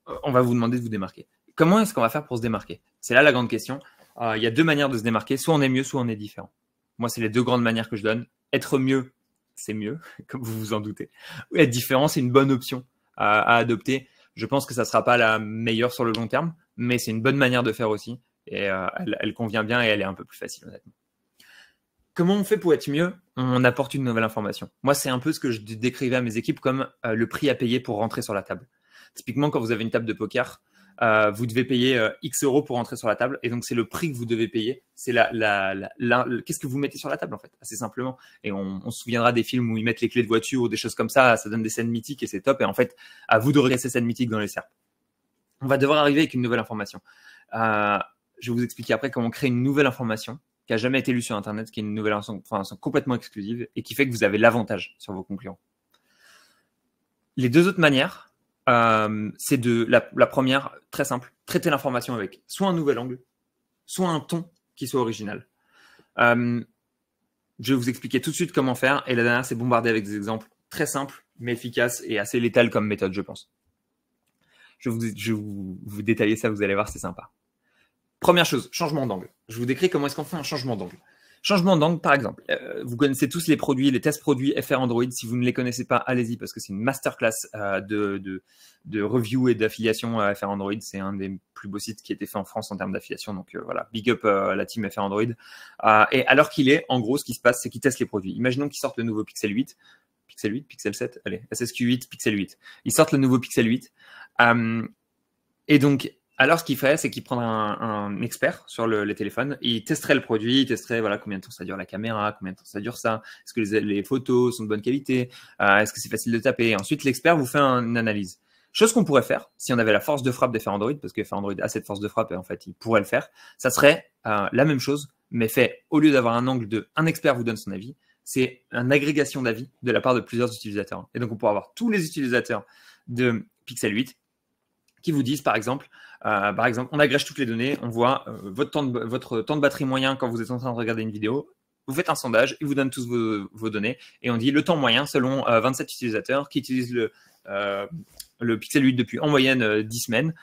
va vous demander de vous démarquer. Comment est-ce qu'on va faire pour se démarquer? C'est là la grande question. Il y a deux manières de se démarquer, soit on est mieux, soit on est différent. Moi, c'est les deux grandes manières que je donne. Être mieux, c'est mieux, comme vous vous en doutez. Être différent, c'est une bonne option à adopter. Je pense que ça ne sera pas la meilleure sur le long terme, mais c'est une bonne manière de faire aussi. Et elle convient bien et elle est un peu plus facile, honnêtement. Comment on fait pour être mieux? On apporte une nouvelle information. Moi, c'est un peu ce que je décrivais à mes équipes comme le prix à payer pour rentrer sur la table. Typiquement, quand vous avez une table de poker, vous devez payer X euros pour rentrer sur la table. Et donc, c'est le prix que vous devez payer. C'est qu'est-ce que vous mettez sur la table, en fait, assez simplement. Et on se souviendra des films où ils mettent les clés de voiture ou des choses comme ça. Ça donne des scènes mythiques et c'est top. Et en fait, à vous de regarder ces scènes mythiques dans les cercles. On va devoir arriver avec une nouvelle information. Je vais vous expliquer après comment créer une nouvelle information qui n'a jamais été lue sur Internet, qui est une nouvelle information complètement exclusive et qui fait que vous avez l'avantage sur vos concurrents. Les deux autres manières, c'est la première, très simple, traiter l'information avec soit un nouvel angle, soit un ton qui soit original. Je vais vous expliquer tout de suite comment faire. Et la dernière, c'est bombarder avec des exemples très simples, mais efficaces et assez létales comme méthode, je pense. Je vais vous détailler ça, vous allez voir, c'est sympa. Première chose, changement d'angle. Je vous décris comment est-ce qu'on fait un changement d'angle. Changement d'angle, par exemple, vous connaissez tous les produits, les tests produits FR Android. Si vous ne les connaissez pas, allez-y parce que c'est une masterclass de review et d'affiliation à FR Android. C'est un des plus beaux sites qui a été fait en France en termes d'affiliation. Donc voilà, big up la team FR Android. Et alors qu'il est, en gros, ce qui se passe, c'est qu'ils testent les produits. Imaginons qu'ils sortent le nouveau Pixel 8. Pixel 8, Pixel 7, allez, SSQ8, Pixel 8. Ils sortent le nouveau Pixel 8. Et donc, alors, ce qu'il ferait, c'est qu'il prendrait un expert sur les téléphones, il testerait le produit, il testerait voilà, combien de temps ça dure la caméra, combien de temps ça dure ça, est-ce que les photos sont de bonne qualité, est-ce que c'est facile de taper. Et ensuite, l'expert vous fait une analyse. Chose qu'on pourrait faire, si on avait la force de frappe d'FR Android, parce que FR Android a cette force de frappe et en fait, il pourrait le faire, ça serait la même chose, mais fait, au lieu d'avoir un angle un expert vous donne son avis, c'est une agrégation d'avis de la part de plusieurs utilisateurs. Et donc, on pourrait avoir tous les utilisateurs de Pixel 8 qui vous disent, par exemple, on agrège toutes les données, on voit votre temps de batterie moyen quand vous êtes en train de regarder une vidéo, vous faites un sondage, ils vous donnent tous vos données, et on dit le temps moyen selon 27 utilisateurs qui utilisent le Pixel 8 depuis en moyenne 10 semaines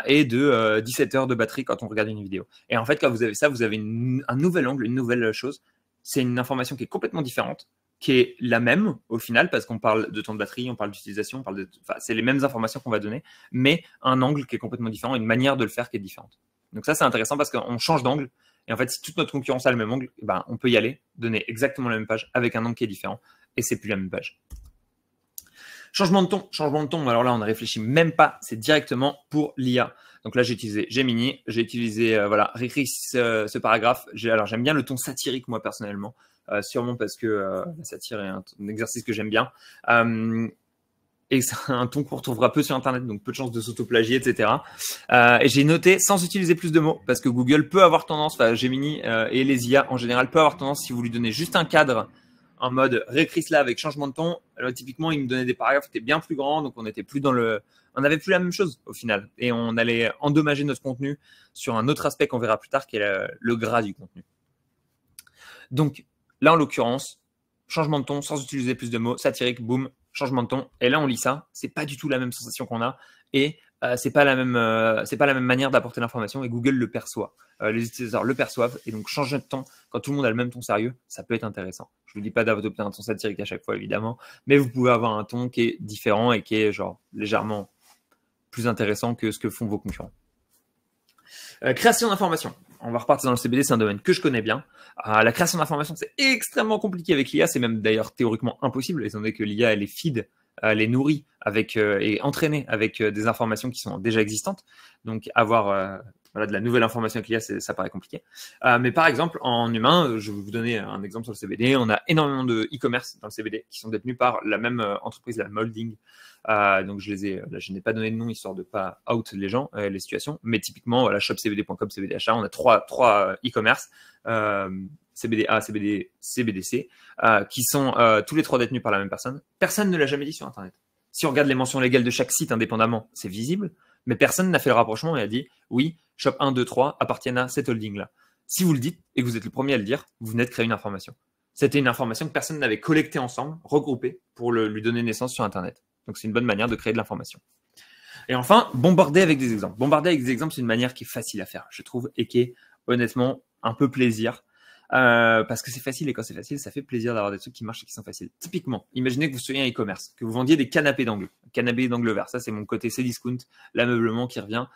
et de 17 heures de batterie quand on regarde une vidéo. Et en fait, quand vous avez ça, vous avez un nouvel angle, une nouvelle chose. C'est une information qui est complètement différente, qui est la même au final, parce qu'on parle de temps de batterie, on parle d'utilisation, c'est les mêmes informations qu'on va donner, mais un angle qui est complètement différent, une manière de le faire qui est différente. Donc ça, c'est intéressant parce qu'on change d'angle, et en fait, si toute notre concurrence a le même angle, on peut y aller, donner exactement la même page avec un angle qui est différent, et c'est plus la même page. Changement de ton, alors là, on ne réfléchit même pas, c'est directement pour l'IA. Donc là, j'ai utilisé Gemini, j'ai utilisé, réécrit ce paragraphe. Alors, j'aime bien le ton satirique, moi, personnellement. Sûrement parce que la satire est un exercice que j'aime bien. Et c'est un ton qu'on retrouvera peu sur Internet, donc peu de chances de s'auto-plagier, etc. Et j'ai noté sans utiliser plus de mots, parce que Google peut avoir tendance, Gemini et les IA en général, peut avoir tendance, si vous lui donnez juste un cadre, en mode réécris cela avec changement de ton, alors, typiquement, il me donnait des paragraphes qui étaient bien plus grands, donc on n'était plus on n'avait plus la même chose au final. Et on allait endommager notre contenu sur un autre aspect qu'on verra plus tard, qui est le gras du contenu. Donc là, en l'occurrence, changement de ton sans utiliser plus de mots, satirique, boum, changement de ton. Et là, on lit ça, c'est pas du tout la même sensation qu'on a. Et c'est pas la même manière d'apporter l'information et Google le perçoit. Les utilisateurs le perçoivent et donc changer de ton quand tout le monde a le même ton sérieux, ça peut être intéressant. Je vous dis pas d'adopter un ton satirique à chaque fois évidemment, mais vous pouvez avoir un ton qui est différent et qui est genre légèrement plus intéressant que ce que font vos concurrents. Création d'informations. On va repartir dans le CBD, c'est un domaine que je connais bien. La création d'informations, c'est extrêmement compliqué avec l'IA, c'est même d'ailleurs théoriquement impossible, étant donné que l'IA, elle est feed, les nourrit avec, et entraînée avec des informations qui sont déjà existantes. Donc avoir de la nouvelle information avec l'IA, ça paraît compliqué. Mais par exemple, en humain, je vais vous donner un exemple sur le CBD. On a énormément de e-commerce dans le CBD qui sont détenus par la même entreprise, la Molding. Donc je n'ai pas donné de nom histoire de pas out les gens, les situations. Mais typiquement, voilà, shopcbd.com, CBDHA, on a trois e-commerce, CBDA, CBD, CBDC, qui sont tous les trois détenus par la même personne. Personne ne l'a jamais dit sur Internet. Si on regarde les mentions légales de chaque site indépendamment, c'est visible, mais personne n'a fait le rapprochement et a dit oui, Shop 1, 2, 3 appartiennent à cette holding-là. Si vous le dites et que vous êtes le premier à le dire, vous venez de créer une information. C'était une information que personne n'avait collectée ensemble, regroupée, pour lui donner naissance sur Internet. Donc c'est une bonne manière de créer de l'information. Et enfin, bombarder avec des exemples. Bombarder avec des exemples, c'est une manière qui est facile à faire, je trouve, et qui est honnêtement un peu plaisir. Parce que c'est facile et quand c'est facile, ça fait plaisir d'avoir des trucs qui marchent et qui sont faciles. Typiquement, imaginez que vous soyez un e-commerce, que vous vendiez des canapés d'angle, canapés d'angle vert. Ça, c'est mon côté Cdiscount, l'ameublement qui revient.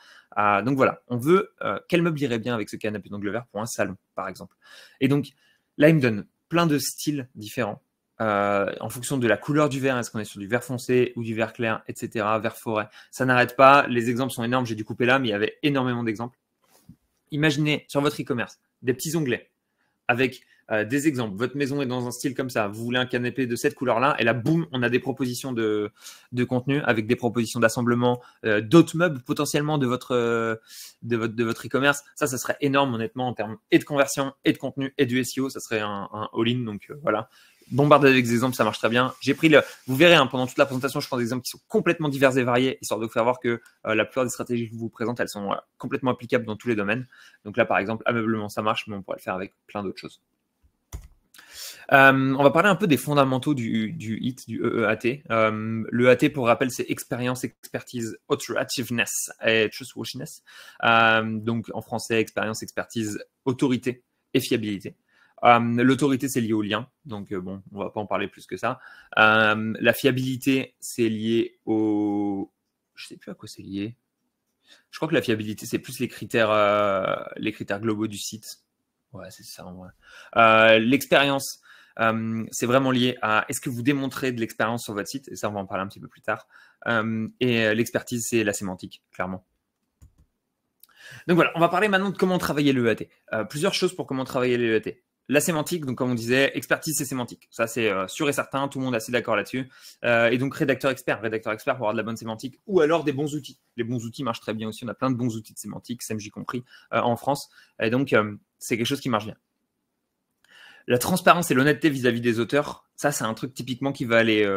Donc voilà, on veut quel meuble irait bien avec ce canapé d'angle vert pour un salon, par exemple. Et donc là, il me donne plein de styles différents en fonction de la couleur du verre. Est-ce qu'on est sur du vert foncé ou du vert clair, etc. Vert forêt. Ça n'arrête pas. Les exemples sont énormes. J'ai dû couper là, mais il y avait énormément d'exemples. Imaginez sur votre e-commerce des petits onglets avec des exemples. Votre maison est dans un style comme ça. Vous voulez un canapé de cette couleur-là. Et là, boum, on a des propositions de contenu avec des propositions d'assemblement, d'autres meubles potentiellement de votre e-commerce. Ça serait énorme, honnêtement, en termes et de conversion, et de contenu, et du SEO. Ça serait un all-in. Donc, voilà. Bombarder avec des exemples, ça marche très bien. J'ai pris vous verrez, pendant toute la présentation, je prends des exemples qui sont complètement divers et variés, histoire de vous faire voir que la plupart des stratégies que je vous présente, elles sont complètement applicables dans tous les domaines. Donc là, par exemple, ameublement, ça marche, mais on pourrait le faire avec plein d'autres choses. On va parler un peu des fondamentaux du HIT, du EEAT. Le AT, pour rappel, c'est expérience, expertise, authoritativeness et trustworthiness. Donc en français, expérience, expertise, autorité et fiabilité. L'autorité, c'est lié au lien, donc bon, on va pas en parler plus que ça. La fiabilité, c'est lié au... Je sais plus à quoi c'est lié. Je crois que la fiabilité, c'est plus les critères globaux du site. Ouais, c'est ça en vrai. L'expérience, c'est vraiment lié à est-ce que vous démontrez de l'expérience sur votre site, et ça, on va en parler un petit peu plus tard. Et l'expertise, c'est la sémantique, clairement. Donc voilà, on va parler maintenant de comment travailler le EAT. Plusieurs choses pour comment travailler le EAT. La sémantique, donc comme on disait, expertise, c'est sémantique. Ça, c'est sûr et certain, tout le monde est assez d'accord là-dessus. Et donc, rédacteur expert pour avoir de la bonne sémantique ou alors des bons outils. Les bons outils marchent très bien aussi. On a plein de bons outils de sémantique, SEMJ compris, en France. Et donc, c'est quelque chose qui marche bien. La transparence et l'honnêteté vis-à-vis des auteurs, ça, c'est un truc typiquement qui va aller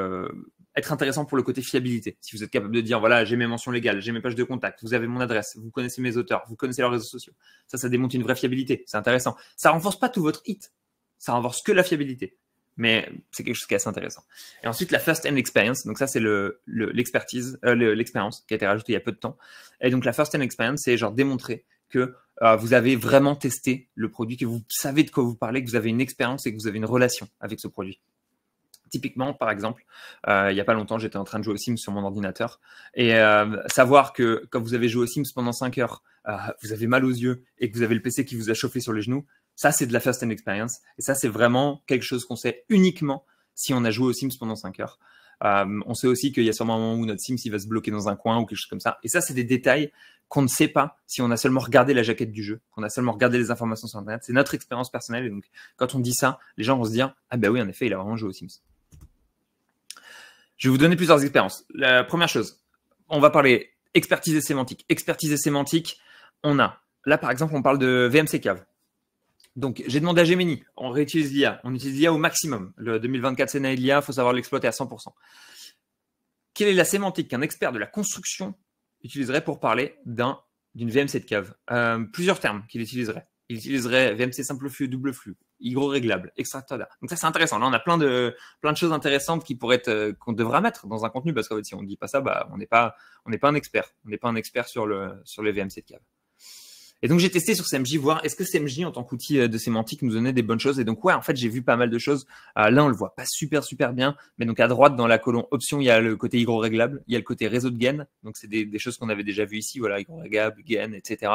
être intéressant pour le côté fiabilité. Si vous êtes capable de dire, voilà, j'ai mes mentions légales, j'ai mes pages de contact, vous avez mon adresse, vous connaissez mes auteurs, vous connaissez leurs réseaux sociaux. Ça démontre une vraie fiabilité. C'est intéressant. Ça renforce pas tout votre hit. Ça renforce que la fiabilité. Mais c'est quelque chose qui est assez intéressant. Et ensuite, la first-hand experience. Donc ça, c'est l'expertise, l'expérience qui a été rajoutée il y a peu de temps. Et donc, la first-hand experience, c'est genre démontrer que vous avez vraiment testé le produit, que vous savez de quoi vous parlez, que vous avez une expérience et que vous avez une relation avec ce produit. Typiquement, par exemple, il n'y a pas longtemps, j'étais en train de jouer aux Sims sur mon ordinateur et savoir que quand vous avez joué aux Sims pendant 5 heures, vous avez mal aux yeux et que vous avez le PC qui vous a chauffé sur les genoux, ça, c'est de la first-hand experience. Et ça, c'est vraiment quelque chose qu'on sait uniquement si on a joué aux Sims pendant 5 heures. On sait aussi qu'il y a sûrement un moment où notre Sims il va se bloquer dans un coin ou quelque chose comme ça. Et ça, c'est des détails qu'on ne sait pas si on a seulement regardé la jaquette du jeu, qu'on a seulement regardé les informations sur Internet. C'est notre expérience personnelle. Et donc, quand on dit ça, les gens vont se dire « Ah ben oui, en effet, il a vraiment joué aux Sims ». Je vais vous donner plusieurs expériences. La première chose, on va parler expertise et sémantique. Expertise et sémantique, on a... Là, par exemple, on parle de VMC Cave. Donc, j'ai demandé à Gemini, on réutilise l'IA, on utilise l'IA au maximum. Le 2024, c'est l'année de l'IA, il faut savoir l'exploiter à 100%. Quelle est la sémantique qu'un expert de la construction utiliserait pour parler d'une VMC de cave? Plusieurs termes qu'il utiliserait. Il utiliserait VMC simple flux, double flux, hygroréglable, extracteur d'air. Donc ça, c'est intéressant. Là, on a plein de choses intéressantes qui pourraient être, qu'on devra mettre dans un contenu, parce qu'en fait, si on ne dit pas ça, bah, on n'est pas un expert. On n'est pas un expert sur les VMC de cave. Et donc, j'ai testé sur CMJ, voir est-ce que CMJ, en tant qu'outil de sémantique, nous donnait des bonnes choses. Et donc, ouais, en fait, j'ai vu pas mal de choses. Là, on le voit pas super bien. Mais donc, à droite, dans la colonne options, il y a le côté hygroréglable. Il y a le côté réseau de gain. Donc, c'est des choses qu'on avait déjà vues ici. Voilà, hygroréglable, gain, etc.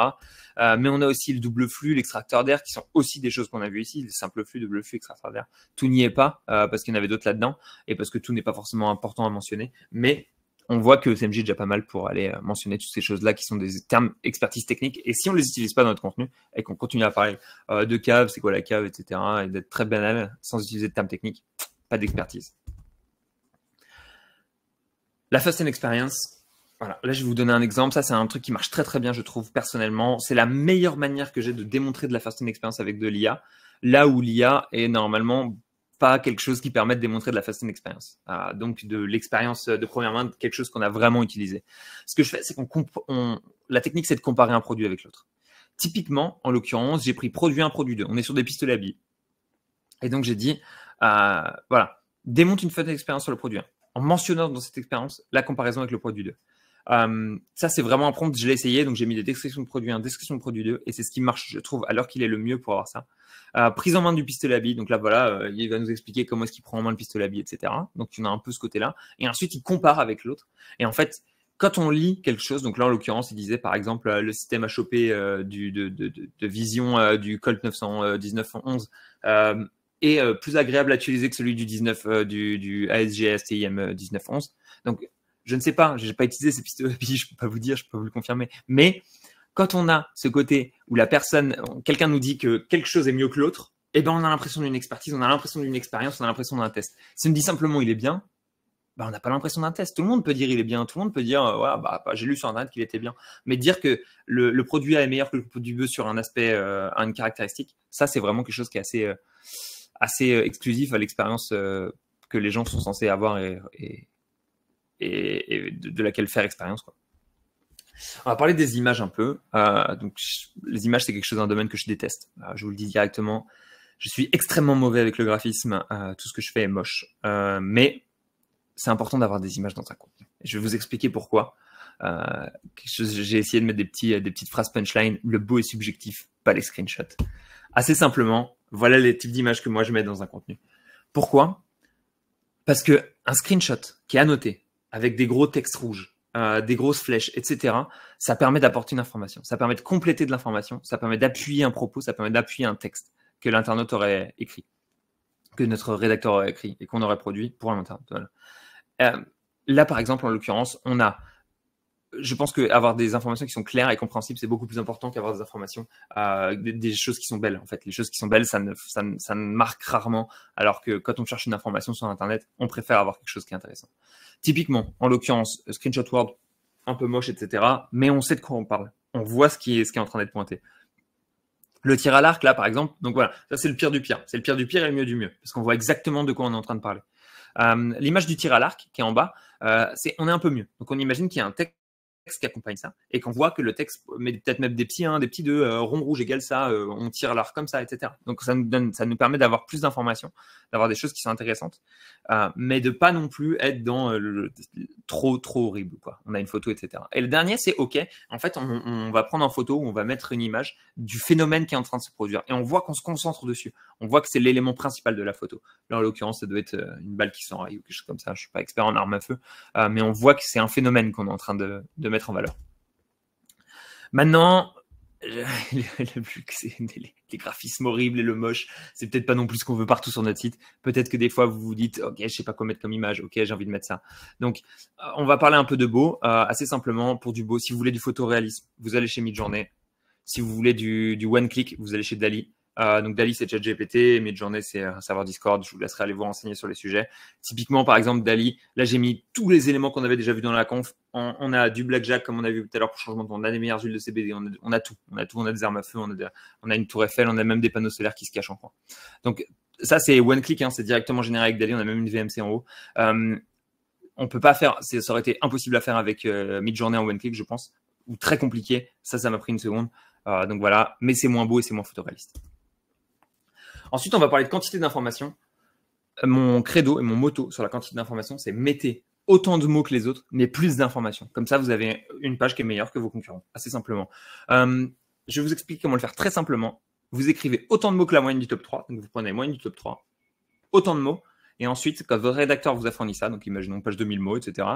Mais on a aussi le double flux, l'extracteur d'air, qui sont aussi des choses qu'on a vues ici. Le simple flux, double flux, extracteur d'air. Tout n'y est pas, parce qu'il y en avait d'autres là-dedans. Et parce que tout n'est pas forcément important à mentionner. Mais on voit que CMJ est déjà pas mal pour aller mentionner toutes ces choses-là qui sont des termes expertise technique. Et si on les utilise pas dans notre contenu et qu'on continue à parler de cave, c'est quoi la cave, etc., et d'être très banal sans utiliser de termes techniques, pas d'expertise. La First in Experience, voilà. Là, je vais vous donner un exemple. Ça, c'est un truc qui marche très bien, je trouve, personnellement. C'est la meilleure manière que j'ai de démontrer de la First in Experience avec de l'IA. Là où l'IA est normalement pas quelque chose qui permet de démontrer de la first in experience. Donc, de l'expérience de première main, quelque chose qu'on a vraiment utilisé. Ce que je fais, c'est la technique, c'est de comparer un produit avec l'autre. Typiquement, en l'occurrence, j'ai pris produit 1, produit 2. On est sur des pistolets à billes. Et donc, j'ai dit, voilà, démonte une first in experience sur le produit 1, en mentionnant dans cette expérience la comparaison avec le produit 2. Ça, c'est vraiment un prompt, je l'ai essayé, donc j'ai mis des descriptions de produit 1, description de produit 2, et c'est ce qui marche, je trouve, à l'heure qu'il est le mieux pour avoir ça. Prise en main du pistolet à billes, donc là, voilà, il va nous expliquer comment est-ce qu'il prend en main le pistolet à billes, etc. Donc, on a un peu ce côté-là. Et ensuite, il compare avec l'autre. Et en fait, quand on lit quelque chose, donc là, en l'occurrence, il disait, par exemple, le système HOP de vision du Colt 1911 est plus agréable à utiliser que celui du 19 du ASG STIM 1911. Donc, je ne sais pas, je n'ai pas utilisé ces pistolets à billes, je ne peux pas vous dire, je ne peux pas vous le confirmer. Mais quand on a ce côté où quelqu'un nous dit que quelque chose est mieux que l'autre, eh ben, on a l'impression d'une expertise, on a l'impression d'une expérience, on a l'impression d'un test. Si on dit simplement il est bien, ben, on n'a pas l'impression d'un test. Tout le monde peut dire il est bien, tout le monde peut dire ouais, j'ai lu sur Internet qu'il était bien. Mais dire que le produit A est meilleur que le produit B sur un aspect, une caractéristique, ça, c'est vraiment quelque chose qui est assez exclusif à l'expérience que les gens sont censés avoir et de laquelle faire expérience, quoi. On va parler des images un peu. Donc, les images, c'est quelque chose d'un domaine que je déteste. Je vous le dis directement. Je suis extrêmement mauvais avec le graphisme. Tout ce que je fais est moche. Mais c'est important d'avoir des images dans un contenu. Je vais vous expliquer pourquoi. J'ai essayé de mettre des petites phrases punchline. Le beau est subjectif, pas les screenshots. Assez simplement, voilà les types d'images que moi je mets dans un contenu. Pourquoi? Parce que un screenshot qui est annoté avec des gros textes rouges, des grosses flèches, etc., ça permet d'apporter une information, ça permet de compléter de l'information, ça permet d'appuyer un propos, ça permet d'appuyer un texte que l'internaute aurait écrit, que notre rédacteur aurait écrit et qu'on aurait produit pour un internaute. Voilà. Là, par exemple, en l'occurrence, je pense qu'avoir des informations qui sont claires et compréhensibles, c'est beaucoup plus important qu'avoir des informations, des choses qui sont belles. En fait, les choses qui sont belles, ça ne marque rarement, alors que quand on cherche une information sur Internet, on préfère avoir quelque chose qui est intéressant. Typiquement, en l'occurrence, screenshot Word, un peu moche, etc. Mais on sait de quoi on parle. On voit ce qui est en train d'être pointé. Le tir à l'arc, là, par exemple, donc voilà, ça c'est le pire du pire. C'est le pire du pire et le mieux du mieux, parce qu'on voit exactement de quoi on est en train de parler. L'image du tir à l'arc, qui est en bas, on est un peu mieux. Donc on imagine qu'il y a un texte qui accompagne ça et qu'on voit que le texte met peut-être même des petits 1, des petits 2, rond rouge égale ça, on tire l'arc comme ça, etc. Donc ça nous permet d'avoir plus d'informations, d'avoir des choses qui sont intéressantes, mais de pas non plus être dans trop horrible, quoi. On a une photo, etc. Et le dernier, c'est OK. En fait, on va prendre en photo ou on va mettre une image du phénomène qui est en train de se produire et on voit qu'on se concentre dessus. On voit que c'est l'élément principal de la photo. Là, en l'occurrence, ça doit être une balle qui s'enraye ou quelque chose comme ça. Je suis pas expert en armes à feu, mais on voit que c'est un phénomène qu'on est en train de mettre en valeur. Maintenant, les graphismes horribles et le moche, c'est peut-être pas non plus ce qu'on veut partout sur notre site. Peut-être que des fois, vous vous dites, OK, je sais pas quoi mettre comme image. OK, j'ai envie de mettre ça. Donc, on va parler un peu de beau. Assez simplement, pour du beau, si vous voulez du photoréalisme, vous allez chez Midjourney. Si vous voulez du one-click, vous allez chez Dali. Donc Dali, c'est ChatGPT, Midjourney, c'est un serveur Discord. Je vous laisserai aller vous renseigner sur les sujets. Typiquement, par exemple, Dali, là, j'ai mis tous les éléments qu'on avait déjà vus dans la conf. On a du blackjack, comme on a vu tout à l'heure pour changement de temps. On a des meilleures huiles de CBD. On a tout. On a des armes à feu. On a une tour Eiffel. On a même des panneaux solaires qui se cachent en coin. Donc, ça, c'est one click. C'est directement généré avec Dali. On a même une VMC en haut. On peut pas faire, ça aurait été impossible à faire avec Midjourney en one click, je pense, ou très compliqué. Ça m'a pris une seconde. Donc voilà, mais c'est moins beau et c'est moins photoréaliste. Ensuite, on va parler de quantité d'informations. Mon credo et mon motto sur la quantité d'informations, c'est mettez autant de mots que les autres, mais plus d'informations. Comme ça, vous avez une page qui est meilleure que vos concurrents, assez simplement. Je vais vous expliquer comment le faire très simplement. Vous écrivez autant de mots que la moyenne du top 3. Donc, vous prenez la moyenne du top 3, autant de mots. Et ensuite, quand votre rédacteur vous a fourni ça, donc imaginons page 2000 mots, etc.,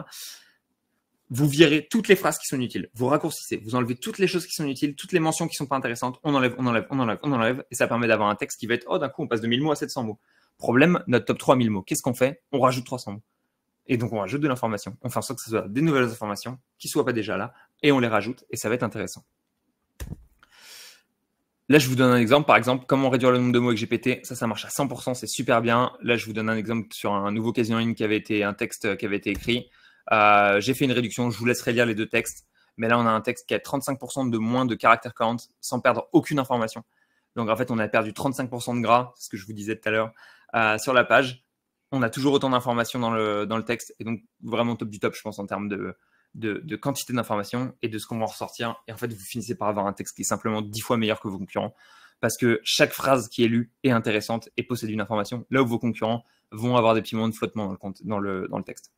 vous virez toutes les phrases qui sont inutiles. Vous raccourcissez, vous enlevez toutes les choses qui sont inutiles, toutes les mentions qui sont pas intéressantes, on enlève, et ça permet d'avoir un texte qui va être, d'un coup, on passe de 1000 mots à 700 mots. Problème, notre top 3 1000 mots. Qu'est-ce qu'on fait? On rajoute 300 mots. Et donc, on rajoute de l'information. On fait en sorte que ce soit des nouvelles informations qui soient pas déjà là, et on les rajoute, et ça va être intéressant. Là, je vous donne un exemple. Par exemple, comment réduire le nombre de mots avec GPT. Ça marche à 100%, c'est super bien. Là, je vous donne un exemple sur un nouveau casino en ligne un texte qui avait été écrit. J'ai fait une réduction, je vous laisserai lire les deux textes. Mais là, on a un texte qui a 35% de moins de caractère count sans perdre aucune information. Donc, en fait, on a perdu 35% de gras, c'est ce que je vous disais tout à l'heure, sur la page. On a toujours autant d'informations dans le texte. Et donc, vraiment top du top, je pense, en termes de quantité d'informations et de ce qu'on va en ressortir. Et en fait, vous finissez par avoir un texte qui est simplement 10 fois meilleur que vos concurrents parce que chaque phrase qui est lue est intéressante et possède une information, là où vos concurrents vont avoir des petits moments de flottement dans le texte.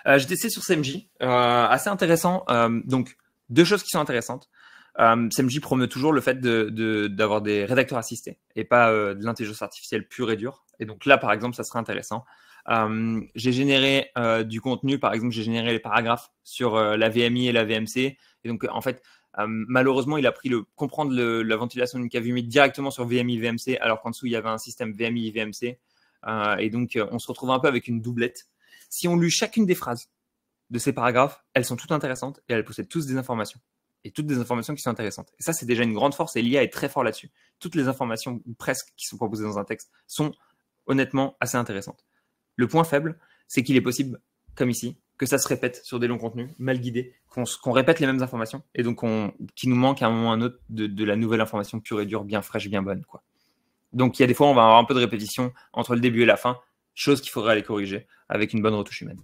J'ai testé sur CMJ, assez intéressant. Donc, deux choses qui sont intéressantes. CMJ promeut toujours le fait d'avoir des rédacteurs assistés et pas de l'intelligence artificielle pure et dure. Et donc là, par exemple, ça serait intéressant. J'ai généré du contenu, par exemple, j'ai généré les paragraphes sur la VMI et la VMC. Et donc, en fait, malheureusement, il a pris comprendre la ventilation d'une cave humide directement sur VMI VMC, alors qu'en dessous, il y avait un système VMI VMC. Et donc, on se retrouve un peu avec une doublette. Si on lit chacune des phrases de ces paragraphes, elles sont toutes intéressantes et elles possèdent tous des informations. Et toutes des informations qui sont intéressantes. Et ça, c'est déjà une grande force et l'IA est très fort là-dessus. Toutes les informations, presque, qui sont proposées dans un texte sont honnêtement assez intéressantes. Le point faible, c'est qu'il est possible, comme ici, que ça se répète sur des longs contenus, mal guidés, qu'on répète les mêmes informations et donc qu'il nous manque à un moment ou à un autre de la nouvelle information pure et dure, bien fraîche, bien bonne, quoi. Donc, il y a des fois, on va avoir un peu de répétition entre le début et la fin, chose qu'il faudrait aller corriger avec une bonne retouche humaine.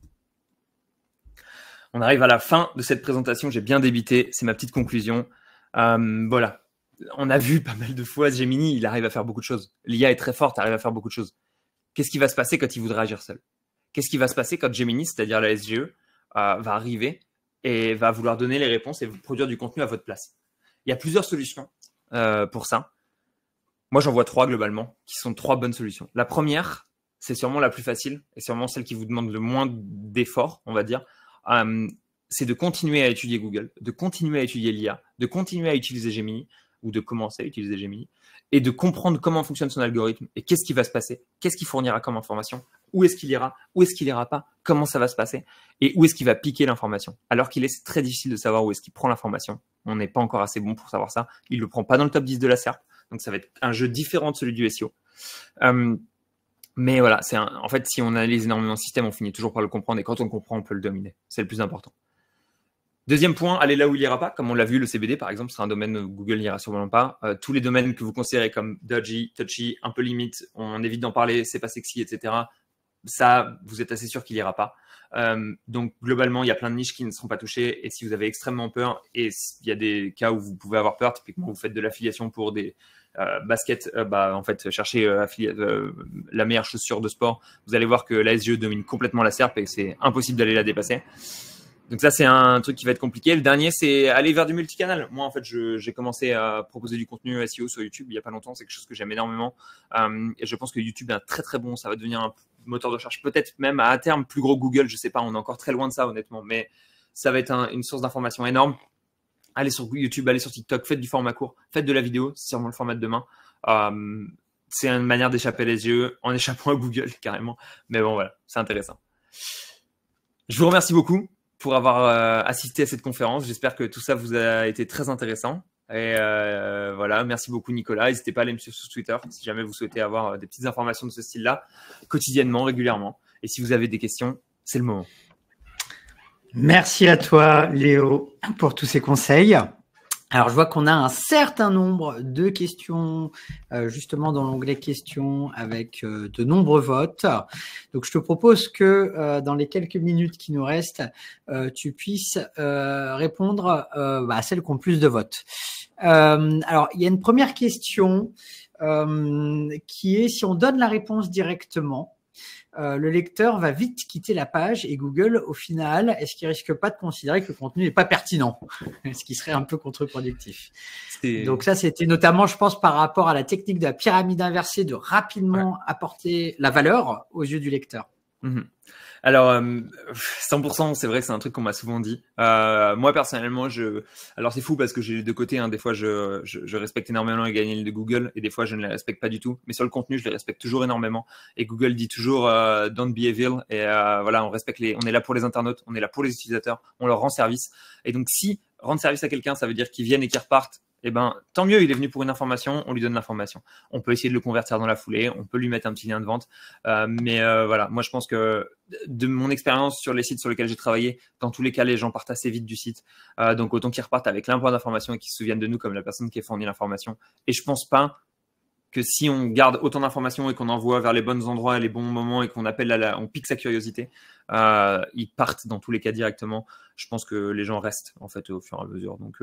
On arrive à la fin de cette présentation, j'ai bien débité, c'est ma petite conclusion. Voilà, on a vu pas mal de fois Gemini, il arrive à faire beaucoup de choses. L'IA est très forte, arrive à faire beaucoup de choses. Qu'est-ce qui va se passer quand il voudra agir seul? Qu'est-ce qui va se passer quand Gemini, c'est-à-dire la SGE, va arriver et va vouloir donner les réponses et vous produire du contenu à votre place? Il y a plusieurs solutions pour ça. Moi, j'en vois 3 globalement, qui sont 3 bonnes solutions. La première, c'est sûrement la plus facile et sûrement celle qui vous demande le moins d'efforts, on va dire. C'est de continuer à étudier Google, de continuer à étudier l'IA, de continuer à utiliser Gemini ou de commencer à utiliser Gemini et de comprendre comment fonctionne son algorithme et qu'est-ce qui va se passer, qu'est-ce qu'il fournira comme information, où est-ce qu'il ira, où est-ce qu'il ira pas, comment ça va se passer et où est-ce qu'il va piquer l'information. Alors qu'il est, c'est très difficile de savoir où est-ce qu'il prend l'information. On n'est pas encore assez bon pour savoir ça. Il le prend pas dans le top 10 de la SERP, donc ça va être un jeu différent de celui du SEO. Mais voilà, en fait, si on analyse énormément le système, on finit toujours par le comprendre et quand on le comprend, on peut le dominer. C'est le plus important. Deuxième point, aller là où il n'ira pas. Comme on l'a vu, le CBD, par exemple, c'est un domaine où Google n'ira sûrement pas. Tous les domaines que vous considérez comme dodgy, touchy, un peu limite, on évite d'en parler, c'est pas sexy, etc. Ça, vous êtes assez sûr qu'il n'ira pas. Donc, globalement, il y a plein de niches qui ne seront pas touchées. Et si vous avez extrêmement peur, et il y a des cas où vous pouvez avoir peur, typiquement, vous faites de l'affiliation pour des baskets, en fait, cherchez la meilleure chaussure de sport. Vous allez voir que la SGE domine complètement la SERP et c'est impossible d'aller la dépasser. Donc ça, c'est un truc qui va être compliqué. Le dernier, c'est aller vers du multicanal. Moi, en fait, j'ai commencé à proposer du contenu SEO sur YouTube il n'y a pas longtemps. C'est quelque chose que j'aime énormément. Et je pense que YouTube est un très, très bon. Ça va devenir un moteur de recherche, peut-être même à terme plus gros Google. Je sais pas, on est encore très loin de ça, honnêtement. Mais ça va être une source d'information énorme. Allez sur YouTube, allez sur TikTok, faites du format court, faites de la vidéo. C'est sûrement le format de demain. C'est une manière d'échapper à la SGE en échappant à Google, carrément. Mais bon, voilà, c'est intéressant. Je vous remercie beaucoup pour avoir assisté à cette conférence. J'espère que tout ça vous a été très intéressant. Et voilà, merci beaucoup Nicolas. N'hésitez pas à aller me suivre sur Twitter si jamais vous souhaitez avoir des petites informations de ce style-là, quotidiennement, régulièrement. Et si vous avez des questions, c'est le moment.
Merci à toi, Léo, pour tous ces conseils. Alors, je vois qu'on a un certain nombre de questions, justement dans l'onglet questions, avec de nombreux votes. Donc, je te propose que dans les quelques minutes qui nous restent, tu puisses répondre à celles qui ont plus de votes. Alors, il y a une première question qui est si on donne la réponse directement, le lecteur va vite quitter la page et Google, au final, est-ce qu'il risque pas de considérer que le contenu n'est pas pertinent, ce qui serait un peu contre-productif. Donc ça, c'était notamment, je pense, par rapport à la technique de la pyramide inversée, de rapidement apporter la valeur aux yeux du lecteur.
Alors, 100%, c'est vrai que c'est un truc qu'on m'a souvent dit. Moi, personnellement, alors c'est fou parce que j'ai les deux côtés. Des fois, je respecte énormément les guidelines de Google et des fois, je ne les respecte pas du tout. Mais sur le contenu, je les respecte toujours énormément. Et Google dit toujours don't be evil. Et voilà, on est là pour les internautes, on est là pour les utilisateurs, on leur rend service. Et donc, si rendre service à quelqu'un, ça veut dire qu'ils viennent et qu'ils repartent, eh ben, tant mieux, il est venu pour une information, on lui donne l'information. On peut essayer de le convertir dans la foulée, on peut lui mettre un petit lien de vente. Mais voilà, moi je pense que de mon expérience sur les sites sur lesquels j'ai travaillé, dans tous les cas, les gens partent assez vite du site. Donc autant qu'ils repartent avec plein d'informations et qu'ils se souviennent de nous comme la personne qui a fourni l'information. Et je pense pas que si on garde autant d'informations et qu'on envoie vers les bons endroits et les bons moments et qu'on appelle on pique sa curiosité, ils partent dans tous les cas directement. Je pense que les gens restent en fait au fur et à mesure. Donc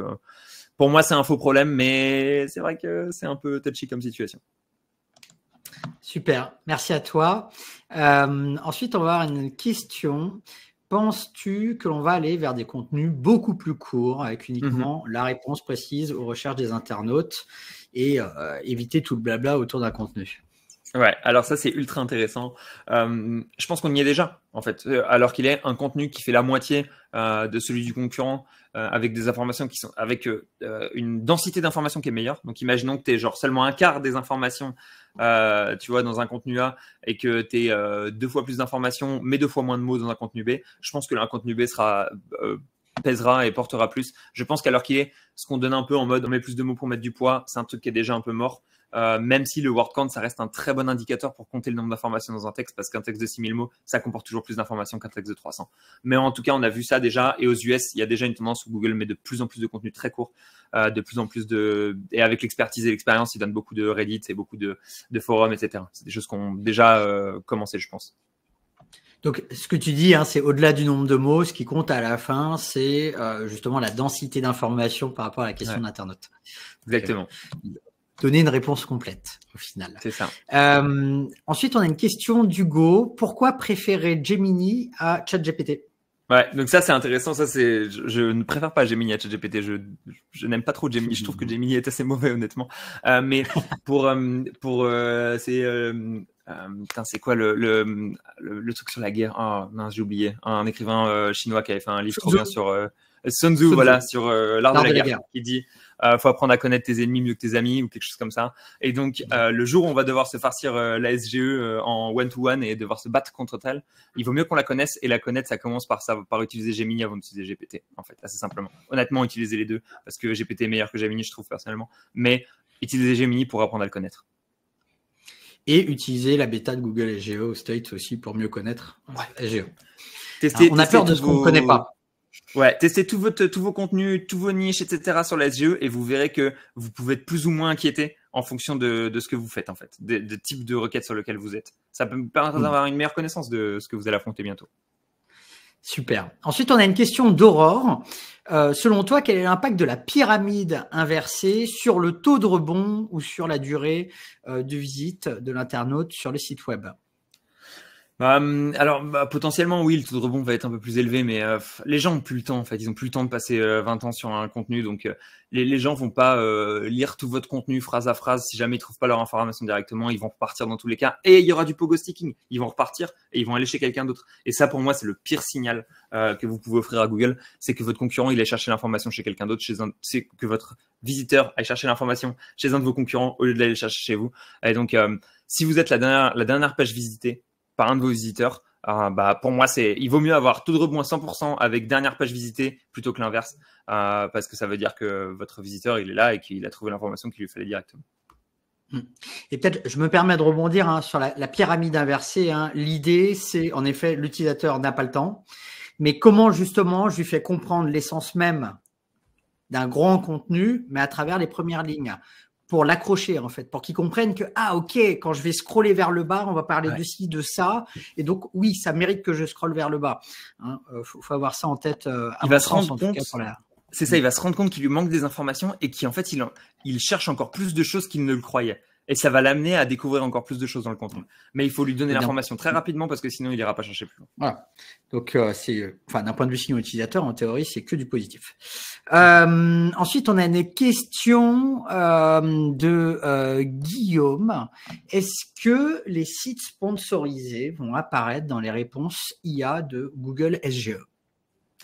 pour moi, c'est un faux problème, mais c'est vrai que c'est un peu touchy comme situation.
Super, merci à toi. Ensuite, on va avoir une question. Penses-tu que l'on va aller vers des contenus beaucoup plus courts avec uniquement la réponse précise aux recherches des internautes et éviter tout le blabla autour d'un contenu?
Ouais, alors ça c'est ultra intéressant. Je pense qu'on y est déjà en fait, alors qu'il est un contenu qui fait la moitié de celui du concurrent, avec des informations qui sont avec une densité d'informations qui est meilleure. Donc imaginons que tu es genre seulement un quart des informations, tu vois, dans un contenu A et que tu es 2 fois plus d'informations mais 2 fois moins de mots dans un contenu B. Je pense que un contenu B pèsera et portera plus. Je pense qu'alors qu'il est ce qu'on donne un peu en mode on met plus de mots pour mettre du poids, c'est un truc qui est déjà un peu mort. Même si le word count, ça reste un très bon indicateur pour compter le nombre d'informations dans un texte, parce qu'un texte de 6000 mots, ça comporte toujours plus d'informations qu'un texte de 300. Mais en tout cas, on a vu ça déjà, et aux US, il y a déjà une tendance où Google met de plus en plus de contenu très court, de plus en plus et avec l'expertise et l'expérience, ils donnent beaucoup de Reddit et beaucoup de forums, etc. C'est des choses qui ont déjà commencé, je pense.
Donc, ce que tu dis, c'est au-delà du nombre de mots, ce qui compte à la fin, c'est justement la densité d'informations par rapport à la question d'internaute.
Exactement.
Donner une réponse complète au final.
C'est ça.
Ensuite, on a une question d'Hugo. Pourquoi préférer Gemini à ChatGPT?
Ouais, donc ça c'est intéressant. Ça c'est, je ne préfère pas Gemini à ChatGPT. Je n'aime pas trop Gemini. Je trouve que Gemini est assez mauvais honnêtement. Mais c'est quoi le truc sur la guerre? Oh mince, j'ai oublié. Un écrivain chinois qui avait fait un livre trop bien sur Sun Tzu, voilà, sur l'art de la guerre, qui dit faut apprendre à connaître tes ennemis mieux que tes amis ou quelque chose comme ça. Et donc le jour où on va devoir se farcir la SGE en one-to-one et devoir se battre contre elle, il vaut mieux qu'on la connaisse, et la connaître, ça commence par utiliser Gemini avant d'utiliser GPT, en fait, assez simplement. Honnêtement, utiliser les deux, parce que GPT est meilleur que Gemini, je trouve personnellement, mais utiliser Gemini pour apprendre à le connaître.
Et utiliser la bêta de Google SGO State aussi pour mieux connaître SGO. On a peur de ce qu'on ne connaît pas.
Ouais, testez tous vos contenus, tous vos niches, etc. sur la SGE, et vous verrez que vous pouvez être plus ou moins inquiété en fonction de ce que vous faites, en fait, de type de requête sur lequel vous êtes. Ça peut me permettre d'avoir une meilleure connaissance de ce que vous allez affronter bientôt.
Super. Ensuite, on a une question d'Aurore. Selon toi, quel est l'impact de la pyramide inversée sur le taux de rebond ou sur la durée de visite de l'internaute sur le site web?
Alors, potentiellement, oui, le taux de rebond va être un peu plus élevé, mais les gens ont plus le temps, en fait. Ils ont plus le temps de passer 20 ans sur un contenu, donc les gens vont pas lire tout votre contenu phrase à phrase. Si jamais ils trouvent pas leur information directement, ils vont repartir dans tous les cas. Et il y aura du pogo sticking. Ils vont repartir et ils vont aller chez quelqu'un d'autre. Et ça, pour moi, c'est le pire signal que vous pouvez offrir à Google. C'est que votre concurrent, il aille chercher l'information chez quelqu'un d'autre, c'est que votre visiteur aille chercher l'information chez un de vos concurrents au lieu d'aller chercher chez vous. Et donc, si vous êtes la dernière page visitée par un de vos visiteurs, Pour moi, il vaut mieux avoir taux de rebond à 100% avec dernière page visitée plutôt que l'inverse, parce que ça veut dire que votre visiteur, il est là et qu'il a trouvé l'information qu'il lui fallait directement.
Et peut-être, je me permets de rebondir sur la pyramide inversée. L'idée, c'est en effet, l'utilisateur n'a pas le temps, mais comment justement je lui fais comprendre l'essence même d'un grand contenu, mais à travers les premières lignes, pour l'accrocher en fait, pour qu'il comprenne que ok, quand je vais scroller vers le bas, on va parler de ci, de ça, et donc oui, ça mérite que je scrolle vers le bas. Faut avoir ça en tête.
Il va se rendre compte. C'est ça, il va se rendre compte qu'il lui manque des informations et qu'en fait, il cherche encore plus de choses qu'il ne le croyait. Et ça va l'amener à découvrir encore plus de choses dans le contenu. Mais il faut lui donner l'information très rapidement parce que sinon, il n'ira pas chercher plus loin.
Voilà. Donc, d'un point de vue signal utilisateur, en théorie, c'est que du positif. Ensuite, on a une question de Guillaume. Est-ce que les sites sponsorisés vont apparaître dans les réponses IA de Google SGE?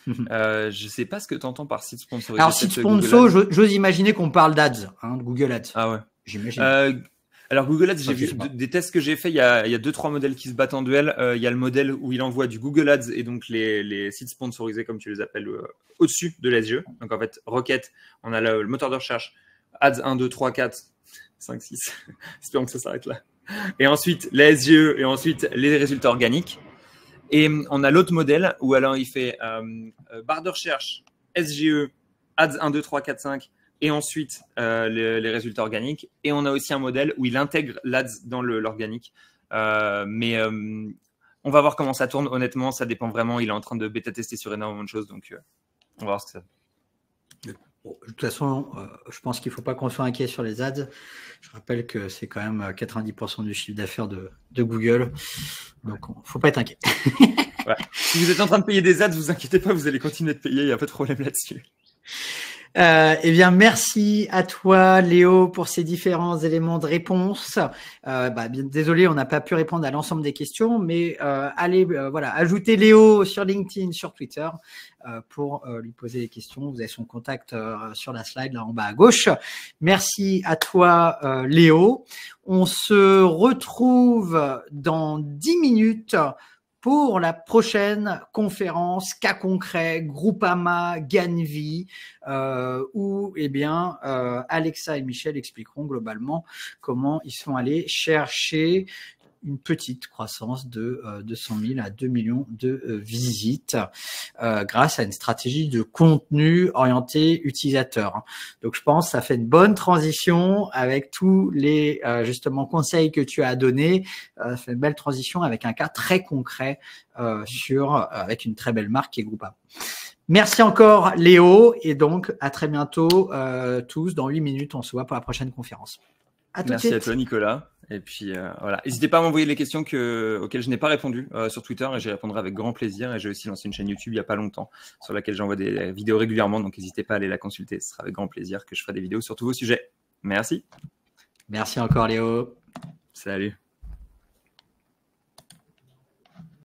Je sais pas ce que tu entends par site sponsorisé.
Alors, site sponsor, j'ose imaginer qu'on parle d'Ads, de Google Ads.
Ah ouais.
J'imagine.
Alors Google Ads, j'ai vu des tests que j'ai fait, il y a 2-3 modèles qui se battent en duel. Il y a le modèle où il envoie du Google Ads et donc les sites sponsorisés, comme tu les appelles, au-dessus de l'SGE. Donc en fait, requête, on a le moteur de recherche, Ads 1, 2, 3, 4, 5, 6. Espérons que ça s'arrête là. Et ensuite, la SGE et ensuite les résultats organiques. Et on a l'autre modèle où alors il fait barre de recherche, SGE, Ads 1, 2, 3, 4, 5. Et ensuite, les résultats organiques. Et on a aussi un modèle où il intègre l'Ads dans l'organique. Mais on va voir comment ça tourne. Honnêtement, ça dépend vraiment. Il est en train de bêta-tester sur énormément de choses. Donc, on va voir ce que ça fait.
Bon, de toute façon, je pense qu'il ne faut pas qu'on soit inquiet sur les ads. Je rappelle que c'est quand même 90% du chiffre d'affaires de Google. Donc, il ne faut pas être inquiet.
Ouais. Si vous êtes en train de payer des ads, ne vous inquiétez pas, vous allez continuer de payer. Il n'y a pas de problème là-dessus.
Eh bien, merci à toi, Léo, pour ces différents éléments de réponse. Désolé, on n'a pas pu répondre à l'ensemble des questions, mais allez, ajoutez Léo sur LinkedIn, sur Twitter, pour lui poser des questions. Vous avez son contact sur la slide là en bas à gauche. Merci à toi, Léo. On se retrouve dans 10 minutes pour la prochaine conférence cas concret, Groupama, Ganvi, où Alexa et Michel expliqueront globalement comment ils sont allés chercher une petite croissance de 200 000 à 2 millions de visites grâce à une stratégie de contenu orienté utilisateur. Donc, je pense que ça fait une bonne transition avec tous les justement conseils que tu as donnés. Ça fait une belle transition avec un cas très concret avec une très belle marque qui est Groupama. Merci encore Léo et donc à très bientôt tous. Dans 8 minutes, on se voit pour la prochaine conférence.
Merci à toi Nicolas. Et puis voilà, n'hésitez pas à m'envoyer les questions auxquelles je n'ai pas répondu sur Twitter et j'y répondrai avec grand plaisir. Et j'ai aussi lancé une chaîne YouTube il n'y a pas longtemps sur laquelle j'envoie des vidéos régulièrement, donc n'hésitez pas à aller la consulter. Ce sera avec grand plaisir que je ferai des vidéos sur tous vos sujets. Merci.
Merci encore Léo.
Salut.